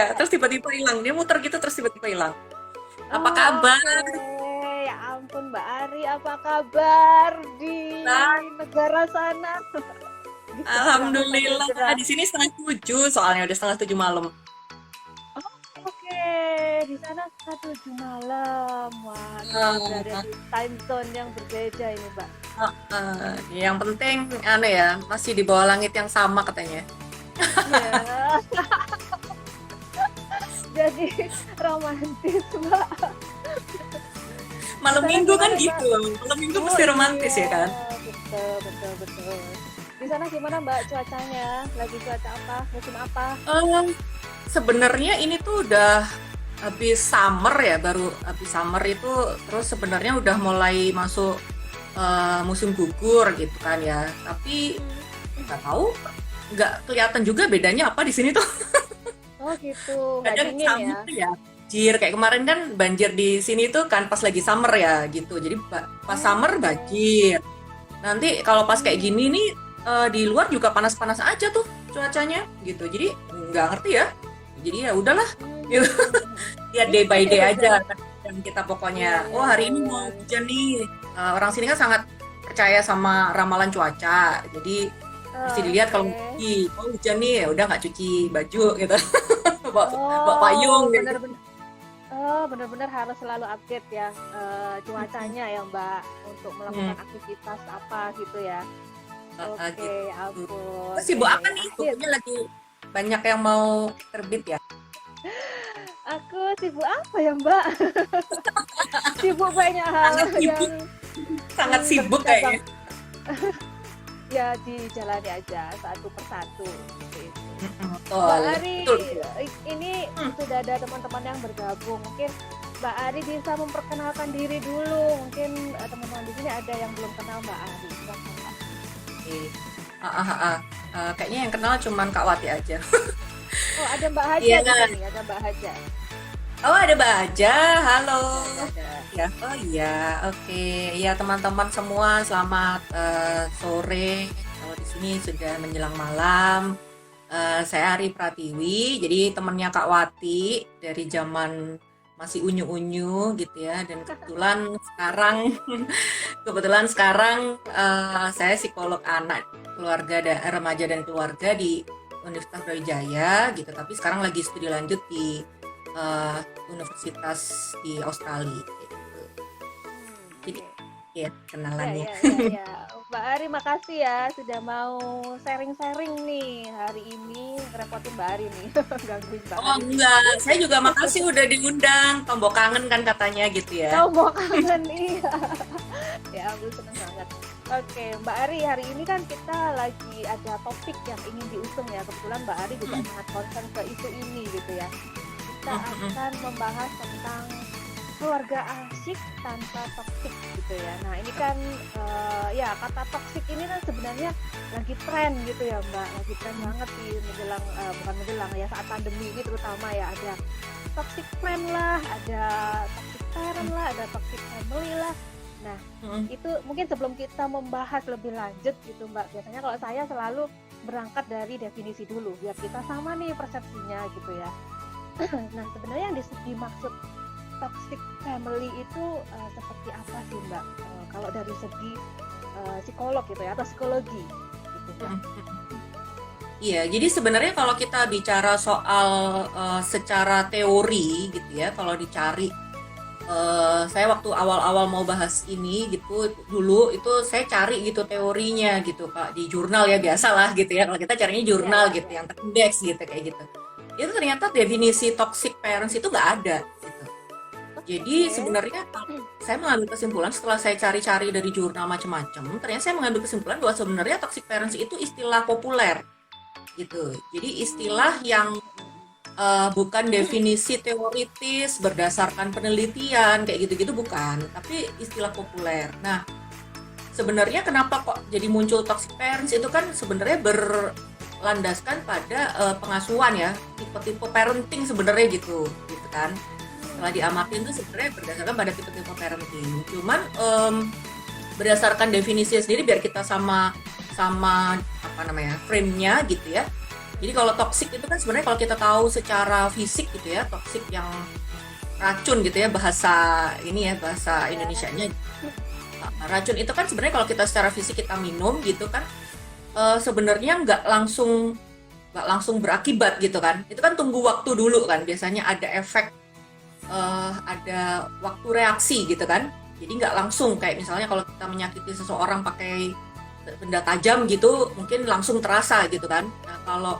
ya, terus tiba-tiba hilang. Dia muter gitu terus tiba-tiba hilang. Apa Oh, kabar? oke. Ya ampun Mbak Ari, apa kabar di Nah, negara sana? Bisa kangen sama alhamdulillah. negara. Di sini setengah tujuh, soalnya udah setengah tujuh malam. Oh, oke. Di sana setengah 7 malam. Wah, kita berada Ah, di time zone yang berbeda ini, Mbak. yang penting, anu ya, masih di bawah langit yang sama katanya. Ya, jadi romantis, Mbak. Di Malam sana minggu kan gimana, Mbak? gitu. Malam minggu Oh pasti romantis ya iya, kan? betul, betul, betul. Di sana gimana Mbak cuacanya? Lagi cuaca apa? Musim apa? Eh, Sebenarnya ini tuh udah habis summer ya, baru habis summer itu terus sebenarnya udah mulai masuk musim gugur gitu kan ya. Tapi nggak tahu, nggak kelihatan juga bedanya apa di sini tuh. Oh gitu, nggak Kadang dingin summer ya? tuh ya banjir kayak kemarin kan banjir di sini tuh kan pas lagi summer ya gitu. Jadi pas Oh, summer oke. banjir. Nanti kalau pas kayak Hmm. gini nih di luar juga panas-panas aja tuh cuacanya gitu. Jadi nggak ngerti ya. Jadi ya udahlah gitu. Ya day by day Iya, aja dan kita pokoknya iya, oh iya, hari ini iya. mau hujan nih. Orang sini kan sangat percaya sama ramalan cuaca jadi mesti Oh, dilihat kalau mau oke. cuci oh hujan nih ya udah nggak cuci baju gitu bawa, bawa payung Oh, gitu. benar-benar. Oh, benar-benar harus selalu update ya cuacanya ya Mbak untuk Hmm, melakukan aktivitas apa gitu ya. Oke, ya gitu. ampun. Terus sibuk apa nih? Akhir Bukunya lagi banyak yang mau terbit ya? aku sibuk apa ya Mbak? Sibuk banyak hal Sangat yang sibuk, sangat sibuk bercabang kayaknya. ya dijalani aja satu persatu seperti itu. Mbak Betul, Ari, betul, betul. ini Hmm. sudah ada teman-teman yang bergabung. Mungkin Mbak Ari bisa memperkenalkan diri dulu. Mungkin teman-teman di sini ada yang belum kenal Mbak Ari. Silakan, Mbak. Oke. Ah, ah, ah, ah. Kayaknya yang kenal cuman Kak Wati aja. Oh, ada Mbak Haja Iya. di sini. Ada Mbak Haja. Oh, ada Mbak Aja. Halo. Ada. Ya, oh iya, oke. Ya, teman-teman semua, selamat sore. Kalau di sini sudah menjelang malam. Saya Ari Pratiwi, jadi temannya Kak Wati dari zaman masih unyu-unyu gitu ya. Dan kebetulan sekarang saya psikolog anak, keluarga, remaja dan keluarga di Universitas Brawijaya gitu. Tapi sekarang lagi studi lanjut di eh, universitas di Australia gitu. Jadi Oke. ya Ya, kenalannya. ya, ya, ya. Mbak Ari, makasih ya sudah mau sharing-sharing nih hari ini. Ngerepotin Mbak Ari nih. Gangguin Mbak Oh Ari nih. enggak, saya juga makasih udah diundang. Tombok kangen kan katanya gitu ya. Tahu mau kangen nih. Ya ampun, seneng banget. Oke, Mbak Ari, hari ini kan kita lagi ada topik yang ingin diusung ya. Kebetulan Mbak Ari juga Mm, sangat concern ke isu ini gitu ya. Kita mm, mm, mm. akan membahas tentang keluarga asyik tanpa toksik gitu ya. Nah ini kan ya kata toksik ini kan sebenarnya lagi tren gitu ya Mbak. Lagi tren banget di menjelang, bukan menjelang ya, saat pandemi ini terutama ya. Ada toxic friend lah, ada toxic parent lah, ada toxic family lah. Nah, Mm. itu mungkin sebelum kita membahas lebih lanjut gitu Mbak, biasanya kalau saya selalu berangkat dari definisi dulu, biar kita sama nih persepsinya gitu ya. Nah, sebenarnya yang dimaksud toxic family itu seperti apa sih Mbak? Kalau dari segi psikolog gitu ya, atau psikologi gitu Mbak. Iya, jadi sebenarnya kalau kita bicara soal secara teori gitu ya, kalau dicari saya waktu awal-awal mau bahas ini gitu dulu itu saya cari gitu teorinya gitu Kak di jurnal ya biasalah gitu ya kalau kita carinya Iya, jurnal iya, gitu iya. yang terindeks gitu kayak gitu itu ternyata definisi toxic parents itu nggak ada gitu. Jadi Oke. sebenarnya saya mengambil kesimpulan setelah saya cari-cari dari jurnal macam-macam ternyata saya mengambil kesimpulan bahwa sebenarnya toxic parents itu istilah populer gitu jadi istilah yang bukan definisi teoritis berdasarkan penelitian kayak gitu-gitu bukan, tapi istilah populer. Nah, sebenarnya kenapa kok jadi muncul toxic parents itu kan sebenarnya berlandaskan pada pengasuhan ya, tipe-tipe parenting sebenarnya gitu kan. Setelah diamatin tuh sebenarnya berdasarkan pada tipe-tipe parenting. Cuman berdasarkan definisinya sendiri biar kita sama sama apa namanya frame-nya gitu ya Jadi kalau toksik itu kan sebenarnya kalau kita tahu secara fisik gitu ya, toksik yang racun gitu ya, bahasa ini ya, bahasa Ya. Indonesianya. Racun itu kan sebenarnya kalau kita secara fisik kita minum gitu kan, sebenarnya nggak langsung berakibat gitu kan. Itu kan tunggu waktu dulu kan. Biasanya ada efek, ada waktu reaksi gitu kan. Jadi nggak langsung kayak misalnya kalau kita menyakiti seseorang pakai benda tajam gitu, mungkin langsung terasa gitu kan. Nah, kalau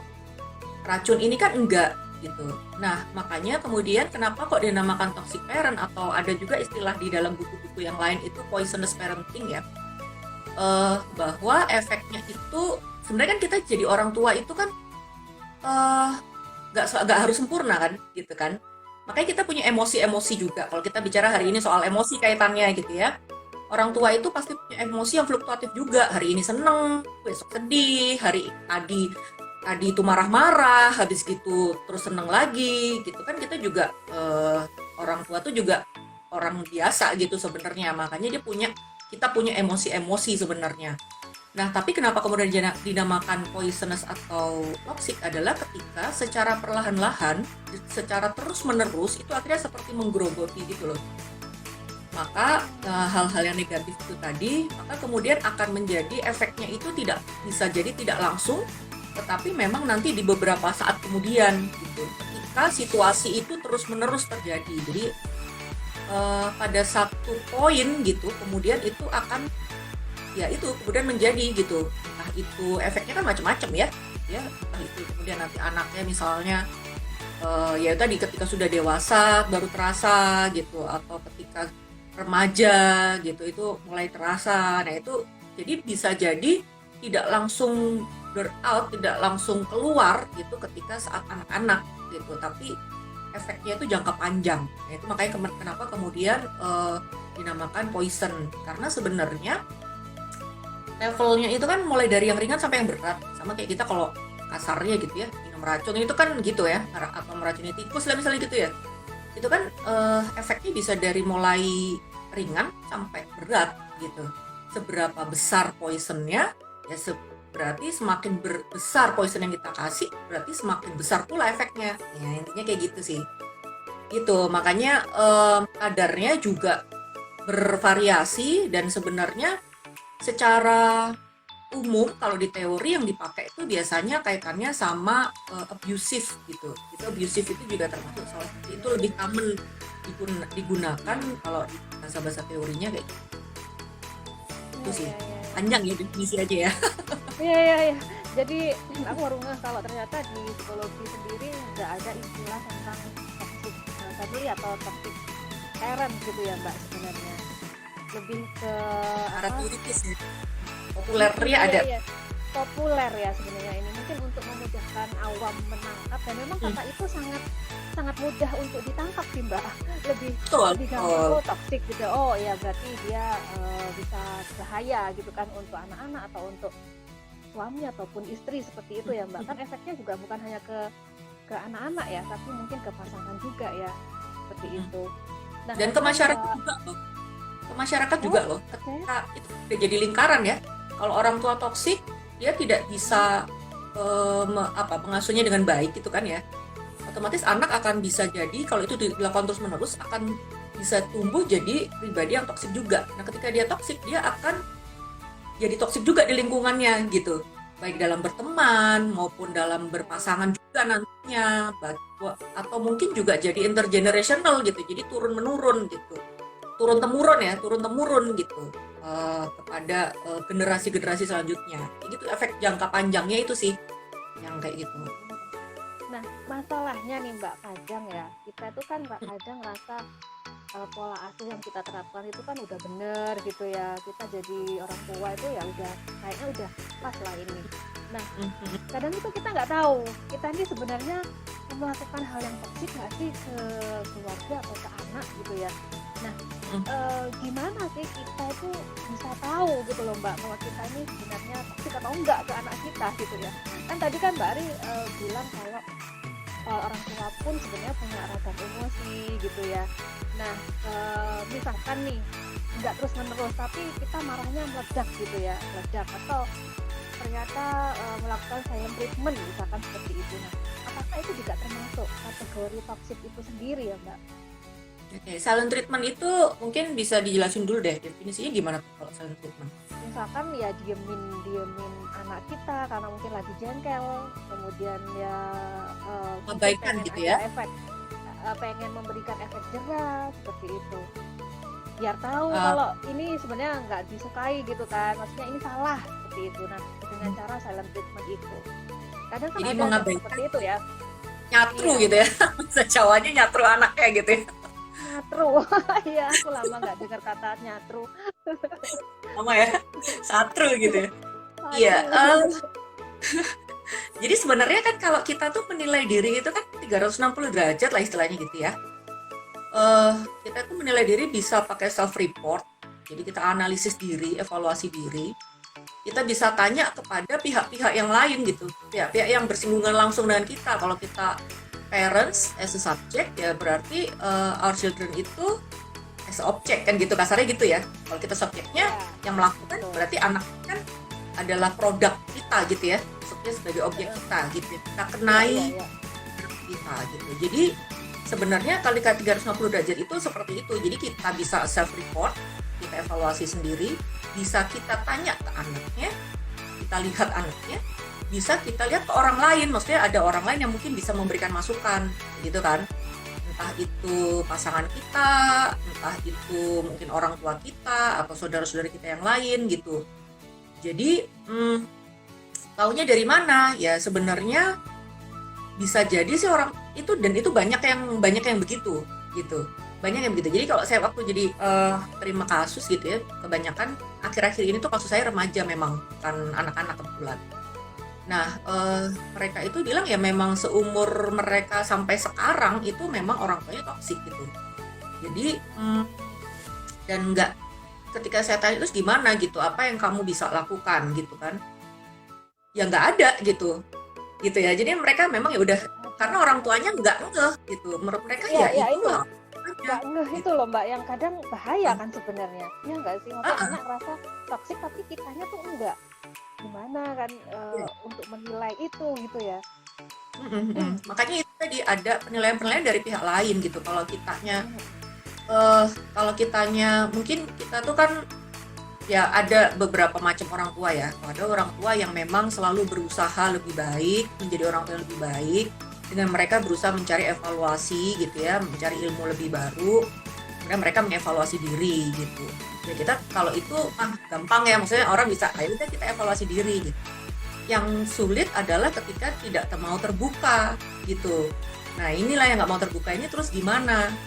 racun ini kan enggak gitu. Nah, makanya kemudian kenapa kok dinamakan toxic parent, atau ada juga istilah di dalam buku-buku yang lain itu poisonous parenting ya. Bahwa efeknya itu sebenarnya kan kita jadi orang tua itu kan eh, nggak harus sempurna kan gitu kan. Makanya kita punya emosi-emosi juga. Kalau kita bicara hari ini soal emosi kaitannya gitu ya. Orang tua itu pasti punya emosi yang fluktuatif juga. Hari ini seneng, besok sedih, hari tadi itu marah-marah, habis gitu terus seneng lagi, gitu kan. Kita juga orang tua tuh juga orang biasa gitu sebenarnya. Makanya kita punya emosi-emosi sebenarnya. Nah, tapi kenapa kemudian dinamakan poisonous atau toxic adalah ketika secara perlahan-lahan, secara terus-menerus itu akhirnya seperti menggerogoti gitu loh. Maka hal-hal yang negatif itu tadi, maka kemudian akan menjadi efeknya itu bisa jadi tidak langsung, tetapi memang nanti di beberapa saat kemudian gitu. Ketika situasi itu terus-menerus terjadi. Jadi pada satu poin gitu, kemudian itu akan ya itu kemudian menjadi gitu. Entah itu efeknya kan macam-macam ya. Ya, entah itu kemudian nanti anaknya misalnya ya tadi ketika sudah dewasa baru terasa gitu, atau ketika remaja gitu itu mulai terasa. Nah, itu jadi bisa jadi tidak langsung burn out, tidak langsung keluar gitu ketika saat anak-anak gitu, tapi efeknya itu jangka panjang. Nah, itu makanya kenapa kemudian dinamakan poison, karena sebenarnya levelnya itu kan mulai dari yang ringan sampai yang berat. Sama kayak kita kalau kasarnya gitu ya, minum racun itu kan gitu ya, atau meracuni tikus lah misalnya gitu ya. Itu kan efeknya bisa dari mulai ringan sampai berat gitu. Seberapa besar poisonnya, ya berarti semakin besar poison yang kita kasih, berarti semakin besar pula efeknya. Ya, intinya kayak gitu sih. Gitu, makanya kadarnya juga bervariasi, dan sebenarnya secara umum kalau di teori yang dipakai itu biasanya kaitannya sama abusive gitu. Itu abusive itu juga termasuk salah satu, itu lebih common digunakan kalau di bahasa-bahasa teorinya kayak gitu. Itu sih. Panjang ya definisi aja ya. Iya. Jadi aku baru ngeh kalau ternyata di psikologi sendiri nggak ada istilah tentang toxic tadi atau toxic parent gitu ya Mbak sebenarnya. Lebih ke Secara apa? teoritis ya. Populernya ada. Iya. Populer ya sebenarnya ini mungkin untuk memudahkan awam menangkap, dan memang kata itu sangat mudah untuk ditangkap sih Mbak. Lebih gampang toxic gitu. Oh ya berarti dia bisa bahaya gitu kan untuk anak-anak atau untuk suami ataupun istri seperti itu ya Mbak. Kan efeknya juga bukan hanya ke anak-anak ya, tapi mungkin ke pasangan juga ya seperti itu. Nah, dan ke masyarakat juga loh. Ke masyarakat juga loh. Ketika itu udah jadi lingkaran ya. Kalau orang tua toksik, dia tidak bisa mengasuhnya dengan baik gitu kan ya. Otomatis anak akan bisa jadi, kalau itu dilakukan terus menerus, akan bisa tumbuh jadi pribadi yang toksik juga. Nah, ketika dia toksik, dia akan jadi toksik juga di lingkungannya gitu, baik dalam berteman maupun dalam berpasangan juga nantinya, atau mungkin juga jadi intergenerational gitu, jadi turun menurun gitu, turun temurun gitu kepada generasi-generasi selanjutnya. Itu efek jangka panjangnya itu sih yang kayak gitu. Nah, masalahnya nih Mbak, kadang ya kita itu kan kadang ngerasa pola asuh yang kita terapkan itu kan udah bener gitu ya, kita jadi orang tua itu ya kayaknya udah pas lah ini. Nah, kadang itu kita nggak tahu kita ini sebenarnya melakukan hal yang toksik nggak sih ke keluarga atau ke anak gitu ya. Nah, gimana sih kita itu bisa tahu gitu loh Mbak, bahwa kita ini sebenarnya toksik atau enggak ke anak kita gitu ya. Kan tadi kan Mbak Ari bilang kalau orang tua pun sebenarnya punya ragam emosi gitu ya. Nah, misalkan nih nggak terus menerus, tapi kita marahnya meledak gitu ya, meledak, atau ternyata melakukan silent treatment misalkan seperti itu. Nah, apakah itu juga termasuk kategori toxic itu sendiri ya Mbak? Oke, silent treatment itu mungkin bisa dijelasin dulu deh, definisinya gimana tuh kalau silent treatment? Misalkan ya diemin diemin anak kita karena mungkin lagi jengkel, kemudian ya mungkin Abaikan pengen gitu ada ya? efek, pengen memberikan efek jerah seperti itu, biar tahu Uh, kalau ini sebenarnya nggak disukai gitu kan, maksudnya ini salah seperti itu. Nah, dengan cara silent treatment itu kadang kan jadi ada yang mengabaikan seperti itu ya. nyatru Iya, gitu ya, bahasa Jawanya nyatru anaknya gitu ya, nyatru. Iya, aku lama nggak dengar kata nyatru. sama ya, satru gitu ya. Iya, Aduh. jadi sebenarnya kan kalau kita tuh menilai diri itu kan 360 derajat lah istilahnya gitu ya. Eh, kita tuh menilai diri bisa pakai self report, jadi kita analisis diri, evaluasi diri. Kita bisa tanya kepada pihak-pihak yang lain gitu, pihak-pihak yang bersinggungan langsung dengan kita. Kalau kita parents as a subject ya berarti our children itu as a object kan gitu kasarnya gitu ya. Kalau kita subjeknya Ya, yang melakukan betul. berarti anak kan adalah produk kita gitu ya, maksudnya sebagai objek kita gitu ya. Kita Iya, kenai iya, iya. kita gitu. Jadi sebenarnya kali 360 derajat itu seperti itu. Jadi kita bisa self report, kita evaluasi sendiri, bisa kita tanya ke anaknya, kita lihat anaknya, bisa kita lihat ke orang lain. Maksudnya ada orang lain yang mungkin bisa memberikan masukan, gitu kan? Entah itu pasangan kita, entah itu mungkin orang tua kita atau saudara-saudara kita yang lain gitu. Jadi taunya dari mana? Ya sebenarnya bisa jadi sih orang itu, dan itu banyak yang begitu gitu, banyak yang begitu. Jadi kalau saya waktu jadi terima kasus gitu ya, kebanyakan akhir-akhir ini tuh kasus saya remaja, memang kan anak-anak kebetulan. Nah mereka itu bilang ya memang seumur mereka sampai sekarang itu memang orang tuanya toksik gitu. Jadi dan nggak, ketika saya tanya terus gimana gitu, apa yang kamu bisa lakukan gitu kan, ya nggak ada gitu ya. Jadi mereka memang ya udah, karena orang tuanya nggak ngeh gitu, menurut mereka Iya, ya iya, itu itu aja nggak ngeh itu gitu. loh Mbak, yang kadang bahaya kan sebenarnya. Ya nggak sih? Ah, Maksudnya ah, anak ngerasa toksik tapi kitanya tuh enggak. Gimana kan iya. untuk menilai itu gitu ya. Makanya itu tadi ada penilaian-penilaian dari pihak lain gitu. Hmm, Kalau kitanya mungkin kita tuh kan ya ada beberapa macam orang tua ya. Ada orang tua yang memang selalu berusaha lebih baik, menjadi orang tua yang lebih baik, dengan mereka berusaha mencari evaluasi gitu ya, mencari ilmu lebih baru, kemudian mereka mengevaluasi diri gitu. Ya kita kalau itu gampang ya, maksudnya orang bisa, ayo kita evaluasi diri gitu. Yang sulit adalah ketika tidak mau terbuka gitu. Nah inilah yang nggak mau terbuka ini, terus gimana?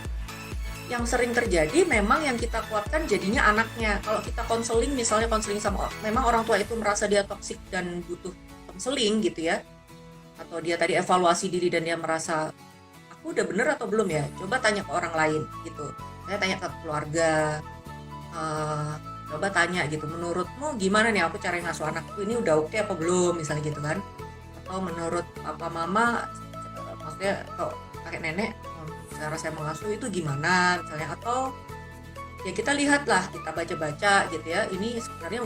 Yang sering terjadi memang yang kita kuatkan jadinya anaknya. Kalau kita konseling, misalnya konseling sama memang orang tua itu merasa dia toksik dan butuh konseling gitu ya, atau dia tadi evaluasi diri dan dia merasa aku udah bener atau belum ya, coba tanya ke orang lain gitu. Saya tanya ke keluarga, eh, coba tanya gitu, menurutmu gimana nih aku cara ngasuh anakku ini, udah oke apa belum misalnya gitu kan. Atau menurut papa mama, maksudnya atau kakek nenek, cara saya mengasuh itu gimana misalnya. Atau ya kita lihatlah, kita baca-baca gitu ya, ini sebenarnya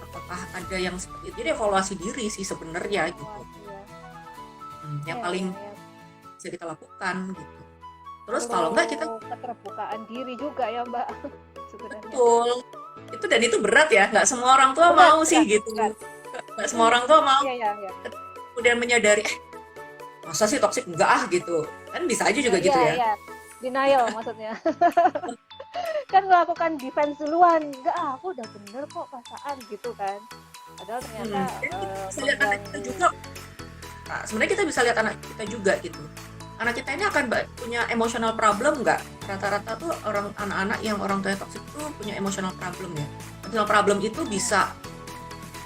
apakah ada yang seperti itu. Jadi evaluasi diri sih sebenarnya gitu. evaluasi ya. Yang Ya, paling ya, ya. bisa kita lakukan gitu. Terus kalau enggak kita Perlu keterbukaan diri juga ya Mbak sebenarnya. betul itu, dan itu berat ya, nggak semua orang tua Berat, mau sih berat, gitu, berat. nggak semua orang tua mau Iya, iya, iya. kemudian menyadari masa sih toksik, enggak gitu kan, bisa aja juga gitu Iya, ya. iya. Denial maksudnya. Kan melakukan defense duluan. Enggak, aku udah bener kok perasaan gitu kan. Padahal ternyata Dan kita bisa lihat anak kita mengganggu. juga. Nah, sebenarnya kita bisa lihat anak kita juga gitu. Anak kita ini akan punya emotional problem nggak? Rata-rata tuh anak-anak yang orang tuanya toksik tuh punya emotional problem ya. Emotional problem itu bisa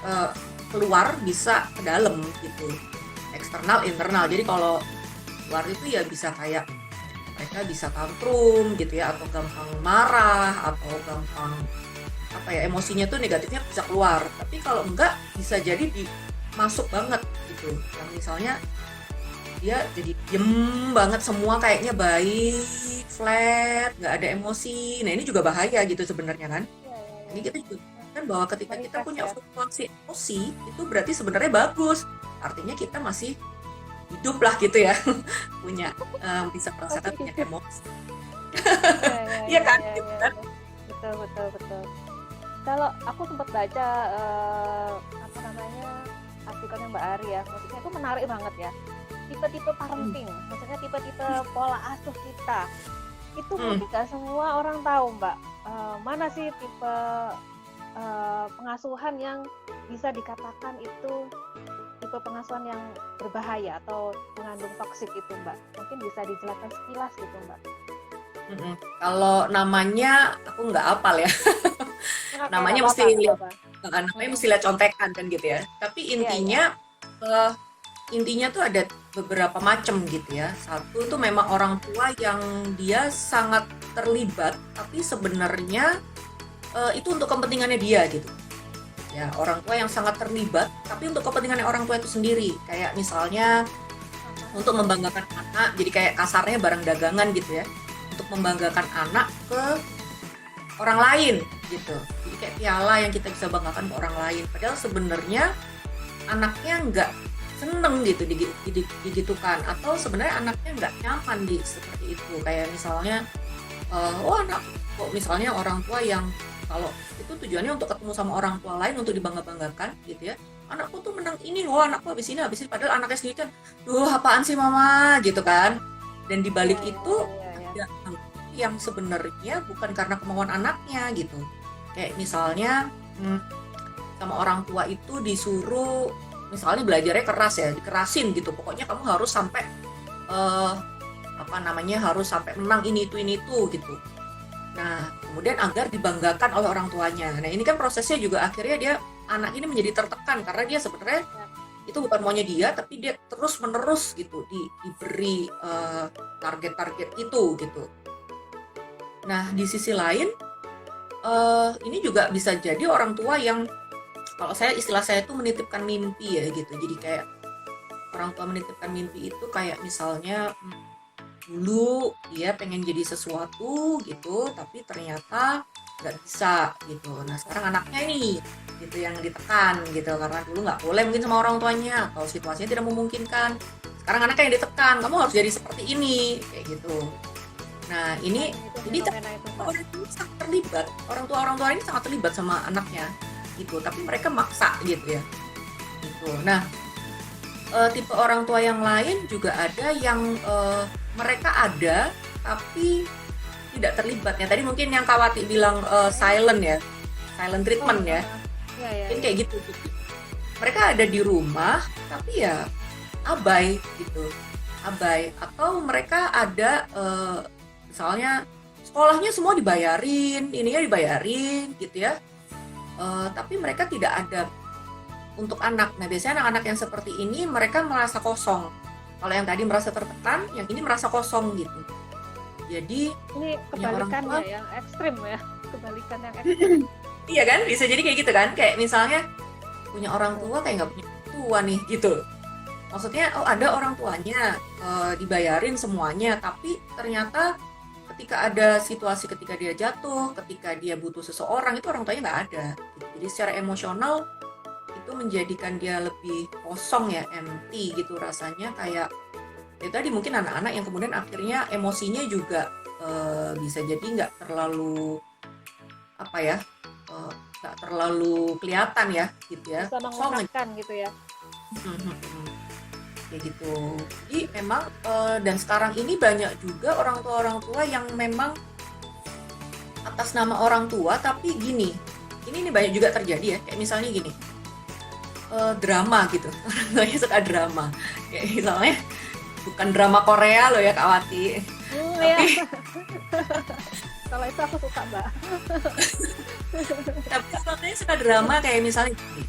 eh, keluar, bisa ke dalam gitu. Eksternal, internal. Jadi kalau luar itu ya bisa kayak mereka bisa tantrum gitu ya, atau gampang marah, atau gampang apa ya, emosinya tuh negatifnya bisa keluar. Tapi kalau enggak bisa jadi masuk banget gitu. Yang misalnya dia jadi diem banget, semua kayaknya baik, flat, nggak ada emosi. Nah ini juga bahaya gitu sebenarnya kan. Iya, iya, Jadi iya. kita juga menunjukkan bahwa ketika kita manifest punya ya. fluktuasi emosi itu berarti sebenarnya bagus. Artinya kita masih hidup lah gitu ya, punya bisa merasakan Masih punya hidup. emosi. Ya, ya, Iya ya, kan? ya, Gitu ya, kan? ya. Betul, betul, betul. Kalau aku sempat baca apa namanya artikelnya Mbak Ari ya, maksudnya itu menarik banget ya. Tipe-tipe parenting, maksudnya tipe-tipe pola asuh kita. Itu Hmm. mungkin nggak semua orang tahu Mbak. Mana sih tipe pengasuhan yang bisa dikatakan itu tipe pengasuhan yang berbahaya atau mengandung toksik itu Mbak? Mungkin bisa dijelaskan sekilas gitu Mbak. Kalau namanya aku nggak hafal ya. Nggak Namanya apa-apa, mesti nggak lihat, apa-apa. namanya mesti lihat contekan kan gitu ya. Tapi Iya, iya. eh, intinya tuh ada beberapa macam gitu ya. Satu tuh memang orang tua yang dia sangat terlibat, tapi sebenarnya itu untuk kepentingannya dia gitu. Ya, orang tua yang sangat terlibat, tapi untuk kepentingannya orang tua itu sendiri. Kayak misalnya untuk membanggakan anak, jadi kayak kasarnya barang dagangan gitu ya. Untuk membanggakan anak ke orang lain gitu. Jadi kayak piala yang kita bisa banggakan ke orang lain. Padahal sebenarnya anaknya nggak seneng gitu digitukan, atau sebenarnya anaknya nggak nyaman di seperti itu. Kayak misalnya, anak kok misalnya orang tua yang kalau itu tujuannya untuk ketemu sama orang tua lain untuk dibangga-banggakan gitu ya. Anakku tuh menang ini loh, anakku habis ini, padahal anaknya sendiri kan, duh apaan sih mama gitu kan. Dan dibalik Iya, iya, itu iya, iya. ada yang sebenarnya bukan karena kemauan anaknya gitu. Kayak misalnya sama orang tua itu disuruh misalnya belajarnya keras ya, dikerasin gitu. Pokoknya kamu harus sampai harus sampai menang ini itu gitu. Nah, kemudian agar dibanggakan oleh orang tuanya. Nah, ini kan prosesnya juga akhirnya dia anak ini menjadi tertekan karena dia sebenarnya itu bukan maunya dia, tapi dia terus-menerus gitu diberi target-target itu gitu. Nah, di sisi lain ini juga bisa jadi orang tua yang kalau istilah saya itu menitipkan mimpi ya gitu. Jadi kayak orang tua menitipkan mimpi itu kayak misalnya dulu dia pengen jadi sesuatu gitu, tapi ternyata nggak bisa gitu. Nah sekarang anaknya ini gitu yang ditekan gitu karena dulu nggak boleh mungkin sama orang tuanya atau situasinya tidak memungkinkan. Sekarang anaknya yang ditekan, kamu harus jadi seperti ini kayak gitu. Nah ini orang tua sangat terlibat, orang tua ini sangat terlibat sama anaknya gitu, tapi mereka maksa gitu ya. Gitu. Nah tipe orang tua yang lain juga ada yang mereka ada tapi tidak terlibat ya. Tadi mungkin yang Kawati bilang silent treatment ya. Mungkin kayak gitu. Mereka ada di rumah tapi ya abai gitu. Abai atau mereka ada misalnya sekolahnya semua dibayarin, ininya dibayarin gitu ya. Tapi mereka tidak ada untuk anak. Nah, biasanya anak-anak yang seperti ini mereka merasa kosong. Kalau yang tadi merasa tertekan, yang ini merasa kosong gitu. Jadi ini kebalikannya yang ekstrim ya, kebalikan yang ekstrim. Iya kan, bisa jadi kayak gitu kan. Kayak misalnya punya orang tua kayak nggak punya tua nih gitu. Maksudnya ada orang tuanya dibayarin semuanya, tapi ternyata ketika ada situasi ketika dia jatuh, ketika dia butuh seseorang itu orang tuanya nggak ada. Jadi secara emosional itu menjadikan dia lebih kosong ya, empty gitu rasanya. Kayak ya tadi mungkin anak-anak yang kemudian akhirnya emosinya juga bisa jadi nggak terlalu nggak terlalu kelihatan ya gitu ya, bisa mengungkapkan gitu ya. Kayak gitu. Jadi memang dan sekarang ini banyak juga orang tua yang memang atas nama orang tua tapi gini, ini banyak juga terjadi ya, kayak misalnya gini, drama gitu. Orang tuanya suka drama. Kayak misalnya bukan drama Korea loh ya Kak Wati. Tapi ya. Kalau itu aku suka Mbak. Tapi orang tuanya suka drama kayak misalnya gini.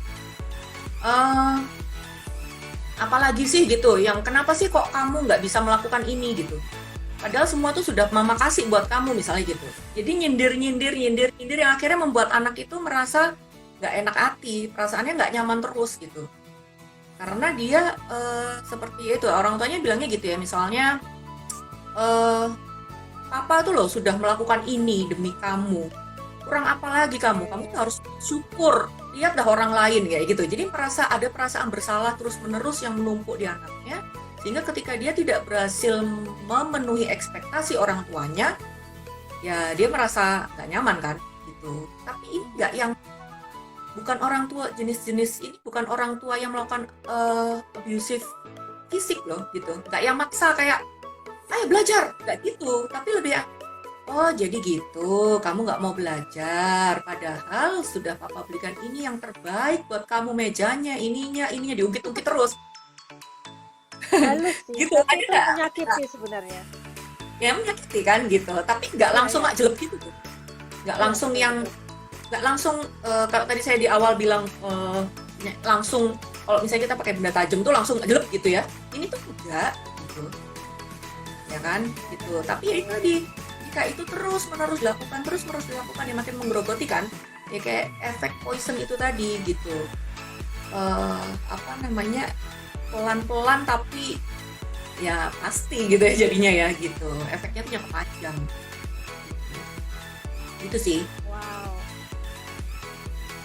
Apalagi sih gitu, yang kenapa sih kok kamu nggak bisa melakukan ini gitu. Padahal semua tuh sudah mama kasih buat kamu misalnya gitu. Jadi nyindir yang akhirnya membuat anak itu merasa nggak enak hati, perasaannya nggak nyaman terus gitu. Karena dia seperti itu, orang tuanya bilangnya gitu ya, misalnya papa tuh loh sudah melakukan ini demi kamu. kurang apa lagi kamu tuh harus syukur, lihat dah orang lain kayak gitu. Jadi ada perasaan bersalah terus menerus yang menumpuk di anaknya, sehingga ketika dia tidak berhasil memenuhi ekspektasi orang tuanya, ya dia merasa nggak nyaman kan gitu. Tapi ini nggak yang bukan orang tua, jenis-jenis ini bukan orang tua yang melakukan abusive fisik loh gitu, nggak yang maksa kayak ayo belajar, nggak gitu, tapi lebih ya, oh jadi gitu, kamu nggak mau belajar, padahal sudah papa belikan ini yang terbaik buat kamu, mejanya, ininya diungkit-ungkit terus. Halus sih, Gitu tapi ada itu nggak? menyakiti sebenarnya. Ya menyakiti kan gitu, tapi nggak Iya, langsung iya. mak jelek gitu tuh, nggak Iya, langsung betul, yang betul. nggak langsung kalau tadi saya di awal bilang langsung kalau misalnya kita pakai benda tajam tuh langsung jelek gitu ya, ini tuh enggak gitu ya kan gitu. Tapi ya itu tadi, jika itu terus menerus dilakukan ya makin menggerogoti kan, ya kayak efek poison itu tadi gitu. Apa namanya, pelan-pelan tapi ya pasti gitu ya jadinya ya gitu, efeknya tuh jangka panjang gitu sih. Wow.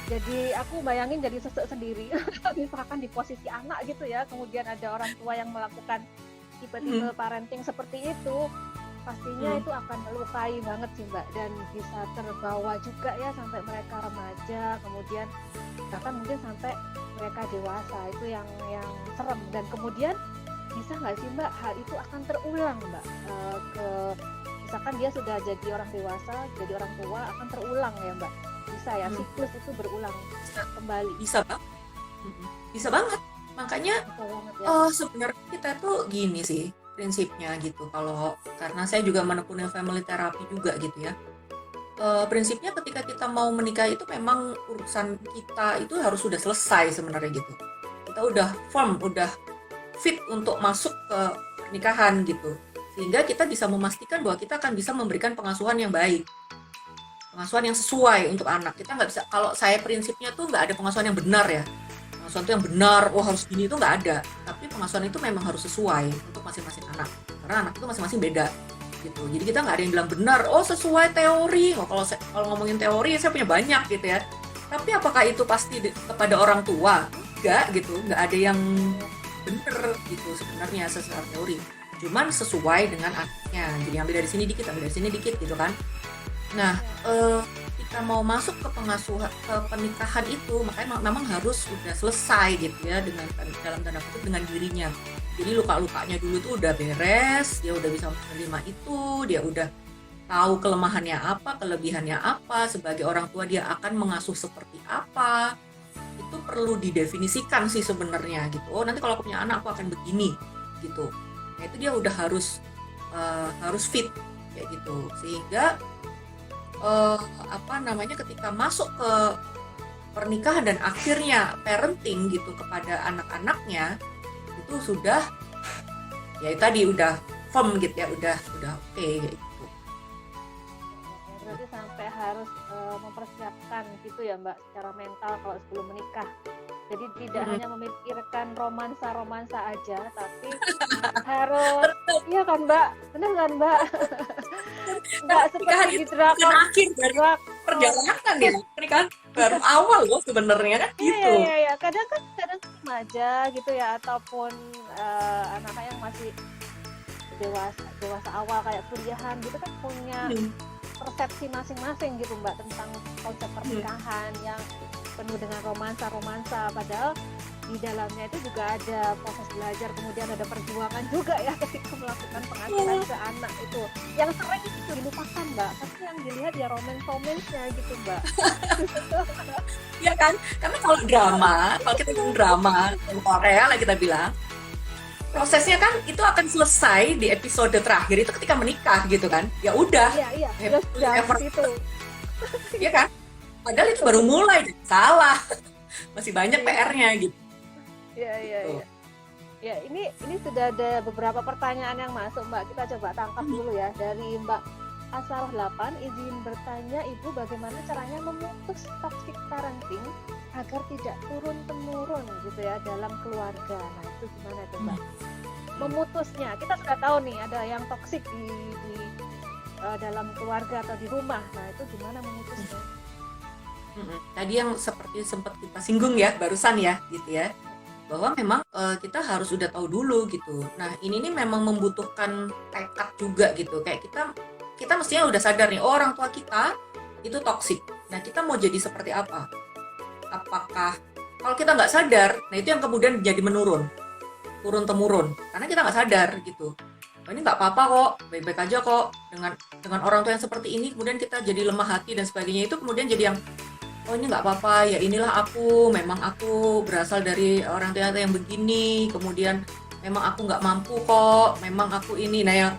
Jadi aku bayangin jadi sesek sendiri, misalkan di posisi anak gitu ya, kemudian ada orang tua yang melakukan tipe-tipe parenting seperti itu, pastinya itu akan melukai banget sih Mbak, dan bisa terbawa juga ya sampai mereka remaja, kemudian bahkan mungkin sampai mereka dewasa, itu yang serem. Dan kemudian bisa nggak sih Mbak hal itu akan terulang Mbak, ke misalkan dia sudah jadi orang dewasa, jadi orang tua, akan terulang ya Mbak? Bisa ya, siklus itu berulang kembali. Bisa banget. Bisa banget. Makanya Bisa banget ya. sebenarnya kita tuh gini sih prinsipnya gitu. Kalau karena saya juga menekuni family therapy juga gitu ya. Prinsipnya ketika kita mau menikah itu memang urusan kita itu harus sudah selesai sebenarnya gitu. Kita udah firm, udah fit untuk masuk ke pernikahan gitu. Sehingga kita bisa memastikan bahwa kita akan bisa memberikan pengasuhan yang baik. Pengasuhan yang sesuai untuk anak. Kita nggak bisa, kalau saya prinsipnya tuh nggak ada pengasuhan yang benar ya. Pengasuhan itu yang benar, harus gini itu nggak ada. Tapi pengasuhan itu memang harus sesuai untuk masing-masing anak. Karena anak itu masing-masing beda. Gitu. Jadi kita nggak ada yang bilang benar, sesuai teori. Kalau ngomongin teori saya punya banyak gitu ya. Tapi apakah itu pasti kepada orang tua? Enggak gitu, nggak ada yang benar gitu sebenarnya secara teori. Cuman sesuai dengan anaknya. Jadi ambil dari sini dikit, ambil dari sini dikit gitu kan. Nah, kita mau masuk ke pernikahan itu, makanya memang harus sudah selesai gitu ya dengan dalam tanda kutip dengan dirinya. Jadi luka-lukanya dulu tuh udah beres, dia udah bisa menerima itu, dia udah tahu kelemahannya apa, kelebihannya apa, sebagai orang tua dia akan mengasuh seperti apa. Itu perlu didefinisikan sih sebenarnya gitu. Nanti kalau aku punya anak aku akan begini gitu. Nah, itu dia udah harus fit kayak gitu. Sehingga ketika masuk ke pernikahan dan akhirnya parenting gitu kepada anak-anaknya itu sudah ya tadi udah firm gitu ya, udah oke gitu. Berarti sampai harus mempersiapkan gitu ya Mbak secara mental kalau sebelum menikah. Jadi tidak hanya memikirkan romansa aja, tapi harus iya kan Mbak, benar kan Mbak? Nggak seperti di drakor. Akhir dari perjalanan ya, pernikahan baru awal loh sebenarnya kan gitu. Iya. Kadang remaja gitu ya, ataupun anak-anak yang masih dewasa awal kayak kuliahan gitu kan punya persepsi masing-masing gitu Mbak tentang konsep pernikahan yang penuh dengan romansa, padahal di dalamnya itu juga ada proses belajar, kemudian ada perjuangan juga ya ketika melakukan pengasuhan ke anak itu yang sering itu dilupakan Mbak, tapi yang dilihat ya romance-nya gitu Mbak. Iya kan, karena kalau kita bilang drama Korea lah kita bilang, prosesnya kan itu akan selesai di episode terakhir itu ketika menikah gitu kan, ya udah. Iya, sudah itu. Iya kan, padahal itu baru mulai, salah, masih banyak PR-nya gitu. Iya. Ya, ini sudah ada beberapa pertanyaan yang masuk Mbak. Kita coba tangkap dulu ya dari Mbak Asal 8. Izin bertanya Ibu, bagaimana caranya memutus toxic parenting agar tidak turun-temurun gitu ya dalam keluarga. Nah, itu gimana tuh Mbak? Memutusnya. Kita sudah tahu nih ada yang toxic di dalam keluarga atau di rumah. Nah, itu gimana memutusnya? Tadi yang seperti sempat kita singgung ya barusan ya gitu ya, bahwa memang kita harus udah tahu dulu gitu. Nah ini nih memang membutuhkan tekad juga gitu. Kayak kita mestinya udah sadar nih, oh, orang tua kita itu toksik. Nah kita mau jadi seperti apa? Apakah kalau kita nggak sadar, nah itu yang kemudian jadi menurun, turun temurun, karena kita nggak sadar gitu. Oh, ini nggak apa-apa kok, baik-baik aja kok dengan orang tua yang seperti ini. Kemudian kita jadi lemah hati dan sebagainya, itu kemudian jadi yang oh ini nggak apa-apa ya, inilah aku, memang aku berasal dari orang tua yang begini, kemudian memang aku nggak mampu kok, memang aku ini. Nah yang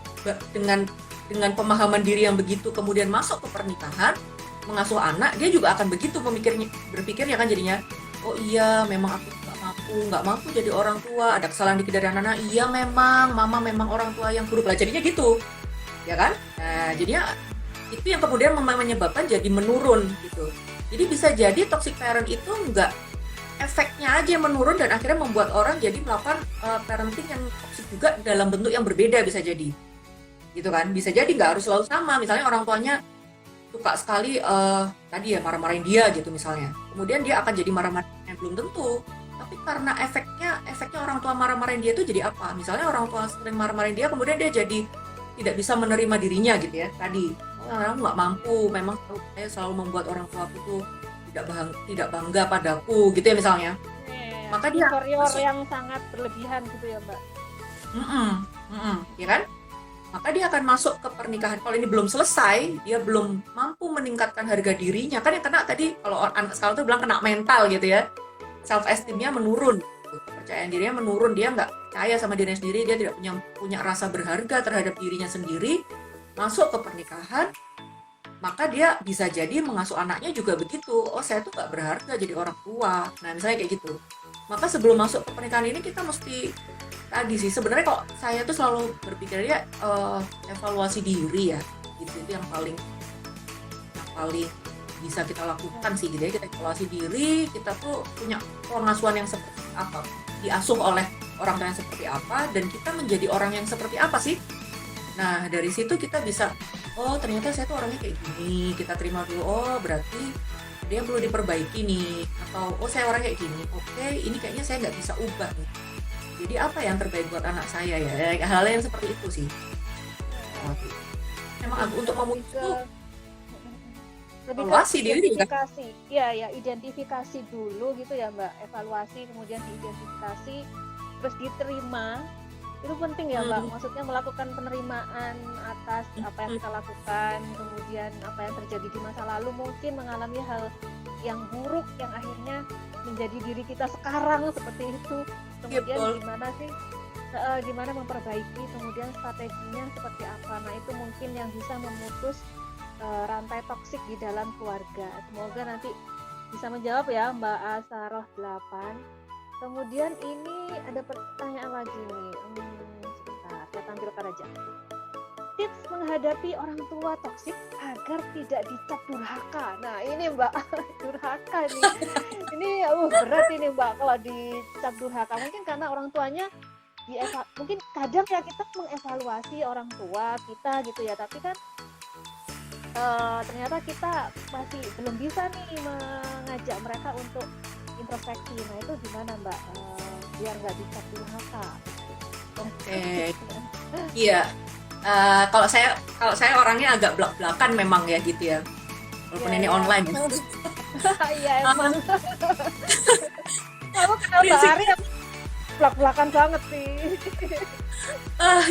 dengan pemahaman diri yang begitu kemudian masuk ke pernikahan, mengasuh anak, dia juga akan begitu berpikirnya kan jadinya, oh iya memang aku nggak mampu jadi orang tua, ada kesalahan dikit dari anak-anak, iya memang mama memang orang tua yang buruk lah, jadinya gitu ya kan. Nah jadinya itu yang kemudian menyebabkan jadi menurun gitu. Jadi bisa jadi toxic parent itu enggak, efeknya aja yang menurun dan akhirnya membuat orang jadi melakukan parenting yang toxic juga dalam bentuk yang berbeda, bisa jadi gitu kan. Bisa jadi nggak harus selalu sama, misalnya orang tuanya suka sekali tadi ya marah-marahin dia gitu misalnya, kemudian dia akan jadi marah-marahin, belum tentu. Tapi karena efeknya orang tua marah-marahin dia itu jadi apa, misalnya orang tua sering marah-marahin dia, kemudian dia jadi tidak bisa menerima dirinya gitu ya tadi, aku nggak mampu, memang saya selalu membuat orang tua aku tuh tidak bangga padaku gitu ya misalnya. Maka dia inferior yang sangat berlebihan gitu ya Mbak. Ya kan, maka dia akan masuk ke pernikahan, kalau ini belum selesai, dia belum mampu meningkatkan harga dirinya kan, yang kena tadi kalau anak sekarang tuh bilang kena mental gitu ya, self esteemnya menurun, kepercayaan dirinya menurun, dia nggak percaya sama dirinya sendiri, dia tidak punya rasa berharga terhadap dirinya sendiri. Masuk ke pernikahan, maka dia bisa jadi mengasuh anaknya juga begitu, oh saya tuh nggak berharga jadi orang tua, nah misalnya kayak gitu. Maka sebelum masuk ke pernikahan ini kita mesti tadi sih, sebenarnya kok saya tuh selalu berpikir ya evaluasi diri ya gitu, itu yang paling bisa kita lakukan sih gitu ya. Kita evaluasi diri, kita tuh punya pengasuhan yang seperti apa, diasuh oleh orang tua yang seperti apa, dan kita menjadi orang yang seperti apa sih. Nah dari situ kita bisa, oh ternyata saya tuh orangnya kayak gini, kita terima dulu, oh berarti dia perlu diperbaiki nih, atau oh saya orangnya kayak gini, oke ini kayaknya saya nggak bisa ubah nih, jadi apa yang terbaik buat anak saya ya, hal yang seperti itu sih. Memang untuk memutus tuh lebih evaluasi ke diri kan. identifikasi, ya identifikasi dulu gitu ya Mbak, evaluasi kemudian diidentifikasi terus diterima, itu penting ya Mbak, maksudnya melakukan penerimaan atas apa yang kita lakukan, kemudian apa yang terjadi di masa lalu, mungkin mengalami hal yang buruk yang akhirnya menjadi diri kita sekarang seperti itu, kemudian gimana memperbaiki, kemudian strateginya seperti apa. Nah itu mungkin yang bisa memutus rantai toksik di dalam keluarga. Semoga nanti bisa menjawab ya Mbak Asaroh 8. Kemudian ini ada pertanyaan lagi nih. Sebentar, saya tampilkan aja. Tips menghadapi orang tua toksik agar tidak dicap durhaka. Nah ini Mbak, durhaka nih. Ini berat ini Mbak kalau dicap durhaka. Mungkin karena orang tuanya mungkin kadang ya kita mengevaluasi orang tua kita gitu ya, tapi kan ternyata kita masih belum bisa nih mengajak mereka untuk introspeksi. Nah itu gimana Mbak, biar nggak dicap durhaka? Oke. Iya. Kalau saya orangnya agak belak-belakan memang ya gitu ya. Walaupun ini online. Iya emang. Kamu kenal Mbak Ari belak-belakan banget sih.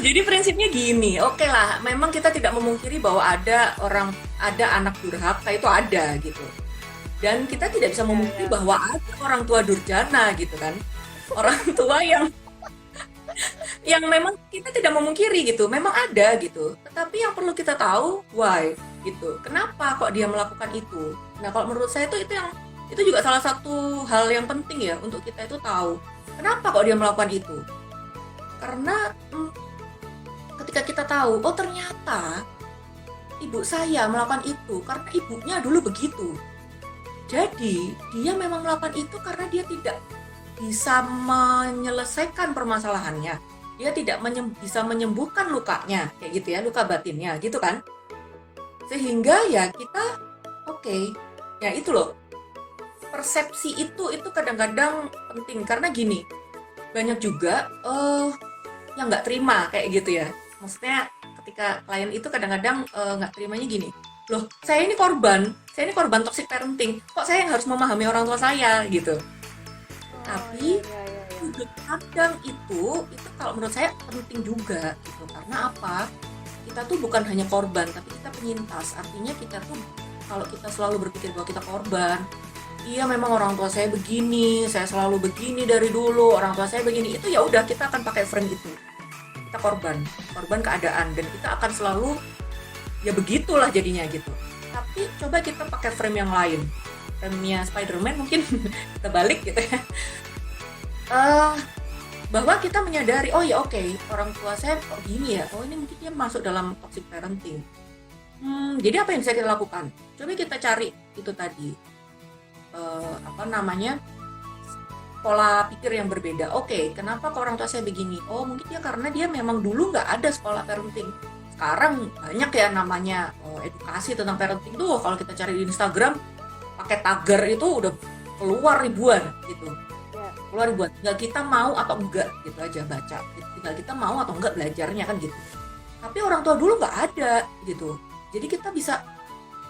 Jadi prinsipnya gini, oke lah, memang kita tidak memungkiri bahwa ada anak durhaka, itu ada gitu. Dan kita tidak bisa memungkiri bahwa ada orang tua durjana gitu kan. Orang tua yang memang kita tidak memungkiri gitu, memang ada gitu. Tetapi yang perlu kita tahu why gitu. Kenapa kok dia melakukan itu? Nah, kalau menurut saya itu juga salah satu hal yang penting ya untuk kita itu tahu. Kenapa kok dia melakukan itu? Karena ketika kita tahu, oh ternyata ibu saya melakukan itu karena ibunya dulu begitu. Jadi dia memang melakukan itu karena dia tidak bisa menyelesaikan permasalahannya. Dia tidak bisa menyembuhkan lukanya, kayak gitu ya, luka batinnya, gitu kan? Sehingga ya kita oke. Ya itu loh, persepsi itu kadang-kadang penting karena gini, banyak juga yang nggak terima kayak gitu ya. Maksudnya ketika klien itu kadang-kadang nggak terimanya gini, loh saya ini korban toxic parenting, kok saya yang harus memahami orang tua saya gitu. Oh, ya Tapi ya ya ya. sudut pandang itu kalau menurut saya penting juga gitu. Karena apa? Kita tuh bukan hanya korban, tapi kita penyintas. Artinya kita tuh kalau kita selalu berpikir bahwa kita korban, iya memang orang tua saya begini, saya selalu begini dari dulu, orang tua saya begini, itu ya udah kita akan pakai frame itu. Kita korban keadaan dan kita akan selalu ya begitulah jadinya gitu. Tapi coba kita pakai frame yang lain. Frame-nya Spider-Man mungkin kita balik gitu ya. Eh, bahwa kita menyadari oh ya oke, orang tua saya kok gini ya, oh ini mungkin dia masuk dalam toxic parenting. Jadi apa yang bisa kita lakukan? Coba kita cari itu tadi apa namanya, pola pikir yang berbeda. Oke, kenapa kok orang tua saya begini? Oh mungkin dia karena dia memang dulu nggak ada sekolah parenting. Sekarang banyak ya namanya edukasi tentang parenting tuh, kalau kita cari di Instagram pakai tagar itu udah keluar ribuan gitu, Ya. keluar ribuan. Tinggal kita mau atau enggak gitu aja baca, tinggal kita mau atau enggak belajarnya kan gitu. Tapi orang tua dulu nggak ada gitu, jadi kita bisa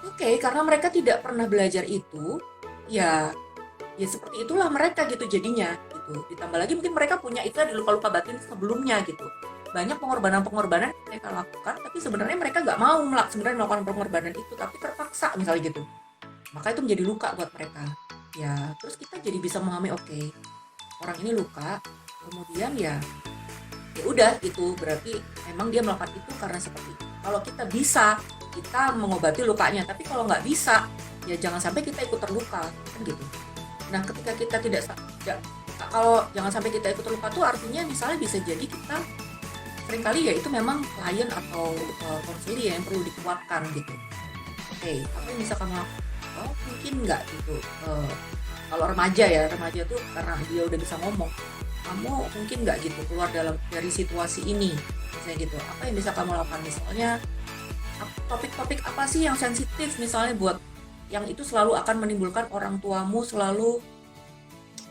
oke, karena mereka tidak pernah belajar itu, ya ya seperti itulah mereka gitu jadinya gitu. Ditambah lagi mungkin mereka punya itu di luka-luka batin sebelumnya gitu, banyak pengorbanan-pengorbanan yang mereka lakukan tapi sebenarnya mereka nggak mau sebenarnya melakukan pengorbanan itu tapi terpaksa misalnya gitu, maka itu menjadi luka buat mereka. Ya terus kita jadi bisa memahami oke, orang ini luka, kemudian ya udah gitu, berarti memang dia melakukan itu karena seperti itu. Kalau kita bisa, kita mengobati lukanya, tapi kalau nggak bisa ya jangan sampai kita ikut terluka kan gitu. Nah ketika kita tidak kalau jangan sampai kita ikut terluka tuh artinya misalnya bisa jadi kita seringkali ya itu memang klien atau konselor yang perlu dikuatkan gitu. Oke, apa yang bisa kamu lakukan? Oh, mungkin nggak gitu. Kalau remaja tuh karena dia udah bisa ngomong, kamu mungkin nggak gitu keluar dari situasi ini, misalnya gitu. Apa yang bisa kamu lakukan? Misalnya topik-topik apa sih yang sensitif misalnya buat yang itu selalu akan menimbulkan orang tuamu selalu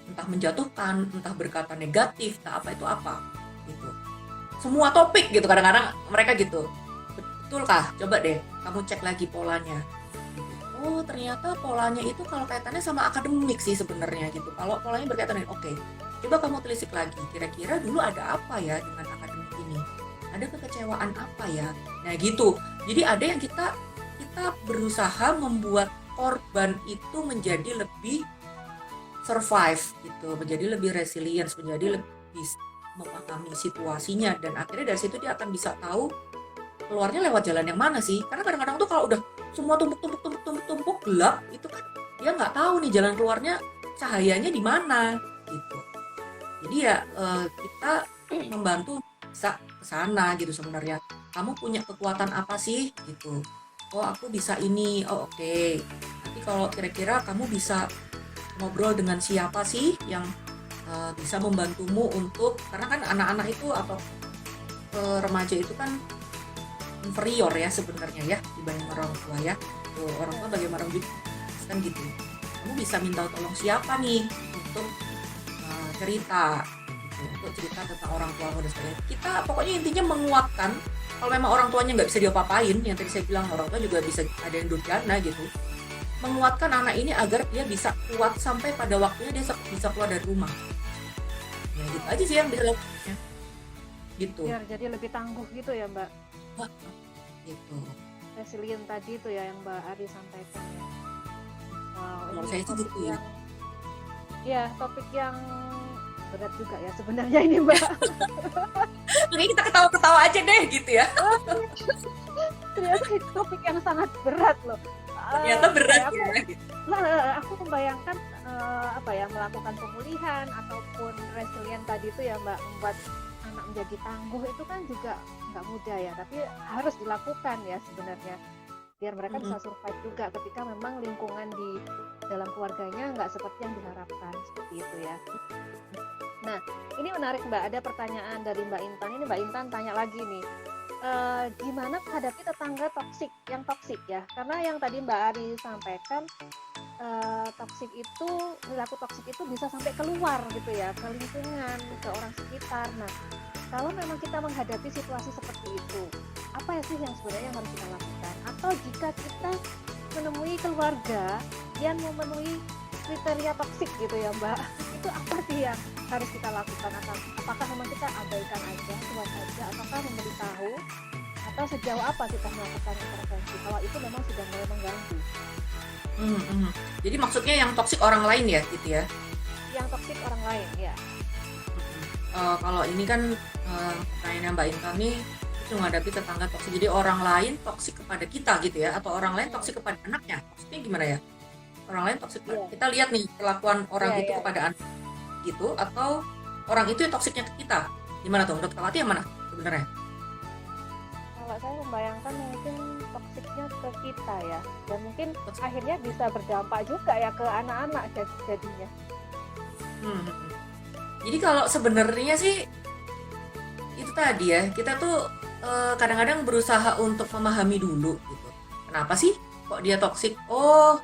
entah menjatuhkan, entah berkata negatif, entah apa itu apa gitu. Semua topik gitu kadang-kadang mereka gitu. Betulkah? Coba deh kamu cek lagi polanya. Oh ternyata polanya itu kalau kaitannya sama akademik sih sebenarnya gitu. Kalau polanya berkaitan dengan oke, coba kamu telisik lagi. Kira-kira dulu ada apa ya dengan akademik ini? Ada kekecewaan apa ya? Nah gitu. Jadi ada yang kita berusaha membuat korban itu menjadi lebih survive gitu, menjadi lebih resilience, menjadi lebih memahami situasinya dan akhirnya dari situ dia akan bisa tahu keluarnya lewat jalan yang mana sih. Karena kadang-kadang tuh kalau udah semua tumpuk gelap itu kan dia nggak tahu nih jalan keluarnya, cahayanya di mana gitu. Jadi ya kita membantu bisa ke sana gitu sebenarnya. Kamu punya kekuatan apa sih gitu? Oh aku bisa ini. Oh oke. Nanti kalau kira-kira kamu bisa ngobrol dengan siapa sih yang bisa membantumu untuk, karena kan anak-anak itu atau remaja itu kan inferior ya sebenarnya ya dibanding orang tua ya. Tuh, orang tua bagaimana juga kan gitu. Kamu bisa minta tolong siapa nih untuk cerita gitu, untuk cerita tentang orang tua dan sebagainya. Kita pokoknya intinya menguatkan. Kalau memang orang tuanya nggak bisa diapa-apain, yang tadi saya bilang orang tua juga bisa ada yang durjana gitu. Menguatkan anak ini agar dia bisa kuat sampai pada waktunya dia bisa keluar dari rumah. Ya gitu aja sih yang bisa lakukan. Gitu. Biar jadi lebih tangguh gitu ya Mbak. Gitu. Resilient tadi itu ya yang Mbak Ari sampaikan ya. Wow, Menurut ini saya itu topik gitu ya. Ya, topik yang berat juga ya sebenarnya ini Mbak. Makanya kita ketawa-ketawa aja deh gitu ya. Ternyata itu topik yang sangat berat loh. Ternyata berat aku, ya. Gitu. Aku membayangkan apa ya, melakukan pemulihan ataupun resilient tadi itu ya Mbak, membuat anak menjadi tangguh itu kan juga nggak mudah ya, tapi harus dilakukan ya sebenarnya biar mereka bisa survive juga ketika memang lingkungan di dalam keluarganya nggak seperti yang diharapkan, seperti itu ya. Nah ini menarik Mbak, ada pertanyaan dari Mbak Intan. Ini Mbak Intan tanya lagi nih, gimana menghadapi tetangga toksik, yang toksik ya. Karena yang tadi Mbak Ari sampaikan, toksik itu, perilaku toksik itu bisa sampai keluar gitu ya, ke lingkungan, ke orang sekitar. Nah, kalau memang kita menghadapi situasi seperti itu, apa ya sih yang sebenarnya harus kita lakukan? Atau jika kita menemui keluarga yang memenuhi kriteria toksik gitu ya Mbak, itu apa sih yang harus kita lakukan? Apakah memang kita abaikan aja, cuek aja, ataukah memberitahu, atau sejauh apa kita melakukan intervensi kalau itu memang sudah mulai mengganggu? Hmm, hmm. Jadi maksudnya yang toksik orang lain ya gitu ya. Yang toksik orang lain ya. Kalau ini kan pertanyaannya Mbak Intan nih itu menghadapi tetangga toksik. Jadi orang lain toksik kepada kita gitu ya, atau orang lain toksik kepada anaknya. Maksudnya gimana ya? Orang lain toksik. Iya, Kita lihat nih kelakuan orang iya, itu iya. kepada anak gitu, atau orang itu yang toksiknya ke kita. Gimana tuh? Menurut Kak Wati yang mana sebenarnya? Kalau saya membayangkan mungkin toksiknya ke kita ya, dan mungkin Toksik. akhirnya bisa berdampak juga ya ke anak-anak jadinya. Hmm. Jadi kalau sebenarnya sih itu tadi ya, kita tuh kadang-kadang berusaha untuk memahami dulu gitu. Kenapa sih kok dia toksik? Oh,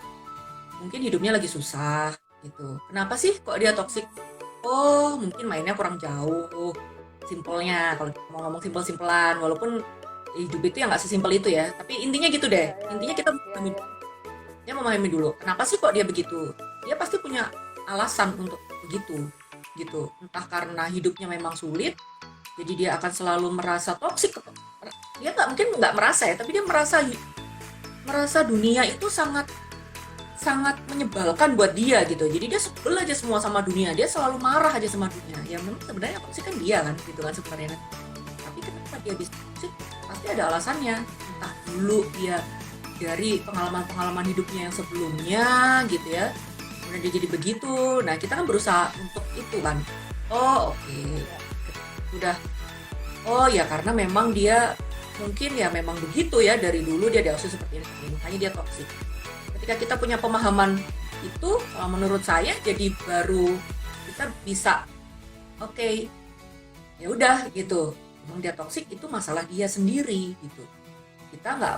mungkin hidupnya lagi susah gitu. Kenapa sih kok dia toksik? Oh, mungkin mainnya kurang jauh. Simpelnya, kalau mau ngomong simpel-simpelan, walaupun hidup itu ya nggak sesimpel itu ya. Tapi intinya gitu deh. Iya, iya, Intinya iya, kita iya, memahami, iya. dia memahami dulu. Kenapa sih kok dia begitu? Dia pasti punya alasan untuk begitu, gitu. Entah karena hidupnya memang sulit, jadi dia akan selalu merasa toksik. Dia nggak mungkin nggak merasa ya, tapi dia merasa dunia itu sangat sangat menyebalkan buat dia gitu. Jadi dia sebel aja semua sama dunia. Dia selalu marah aja sama dunia. Ya memang sebenarnya toksik kan dia kan gitu kan sebenarnya kan. Tapi kenapa dia bisa toksik? Pasti ada alasannya. Entah dulu dia dari pengalaman-pengalaman hidupnya yang sebelumnya gitu ya. Kemudian dia jadi begitu. Nah, kita kan berusaha untuk itu kan. Oh, oke. Udah. Oh ya karena memang dia mungkin ya memang begitu ya dari dulu dia diasuh seperti ini. Makanya dia toksik. Ketika kita punya pemahaman itu, kalau menurut saya jadi baru kita bisa oke, ya udah gitu. Memang dia toksik itu masalah dia sendiri gitu. Kita nggak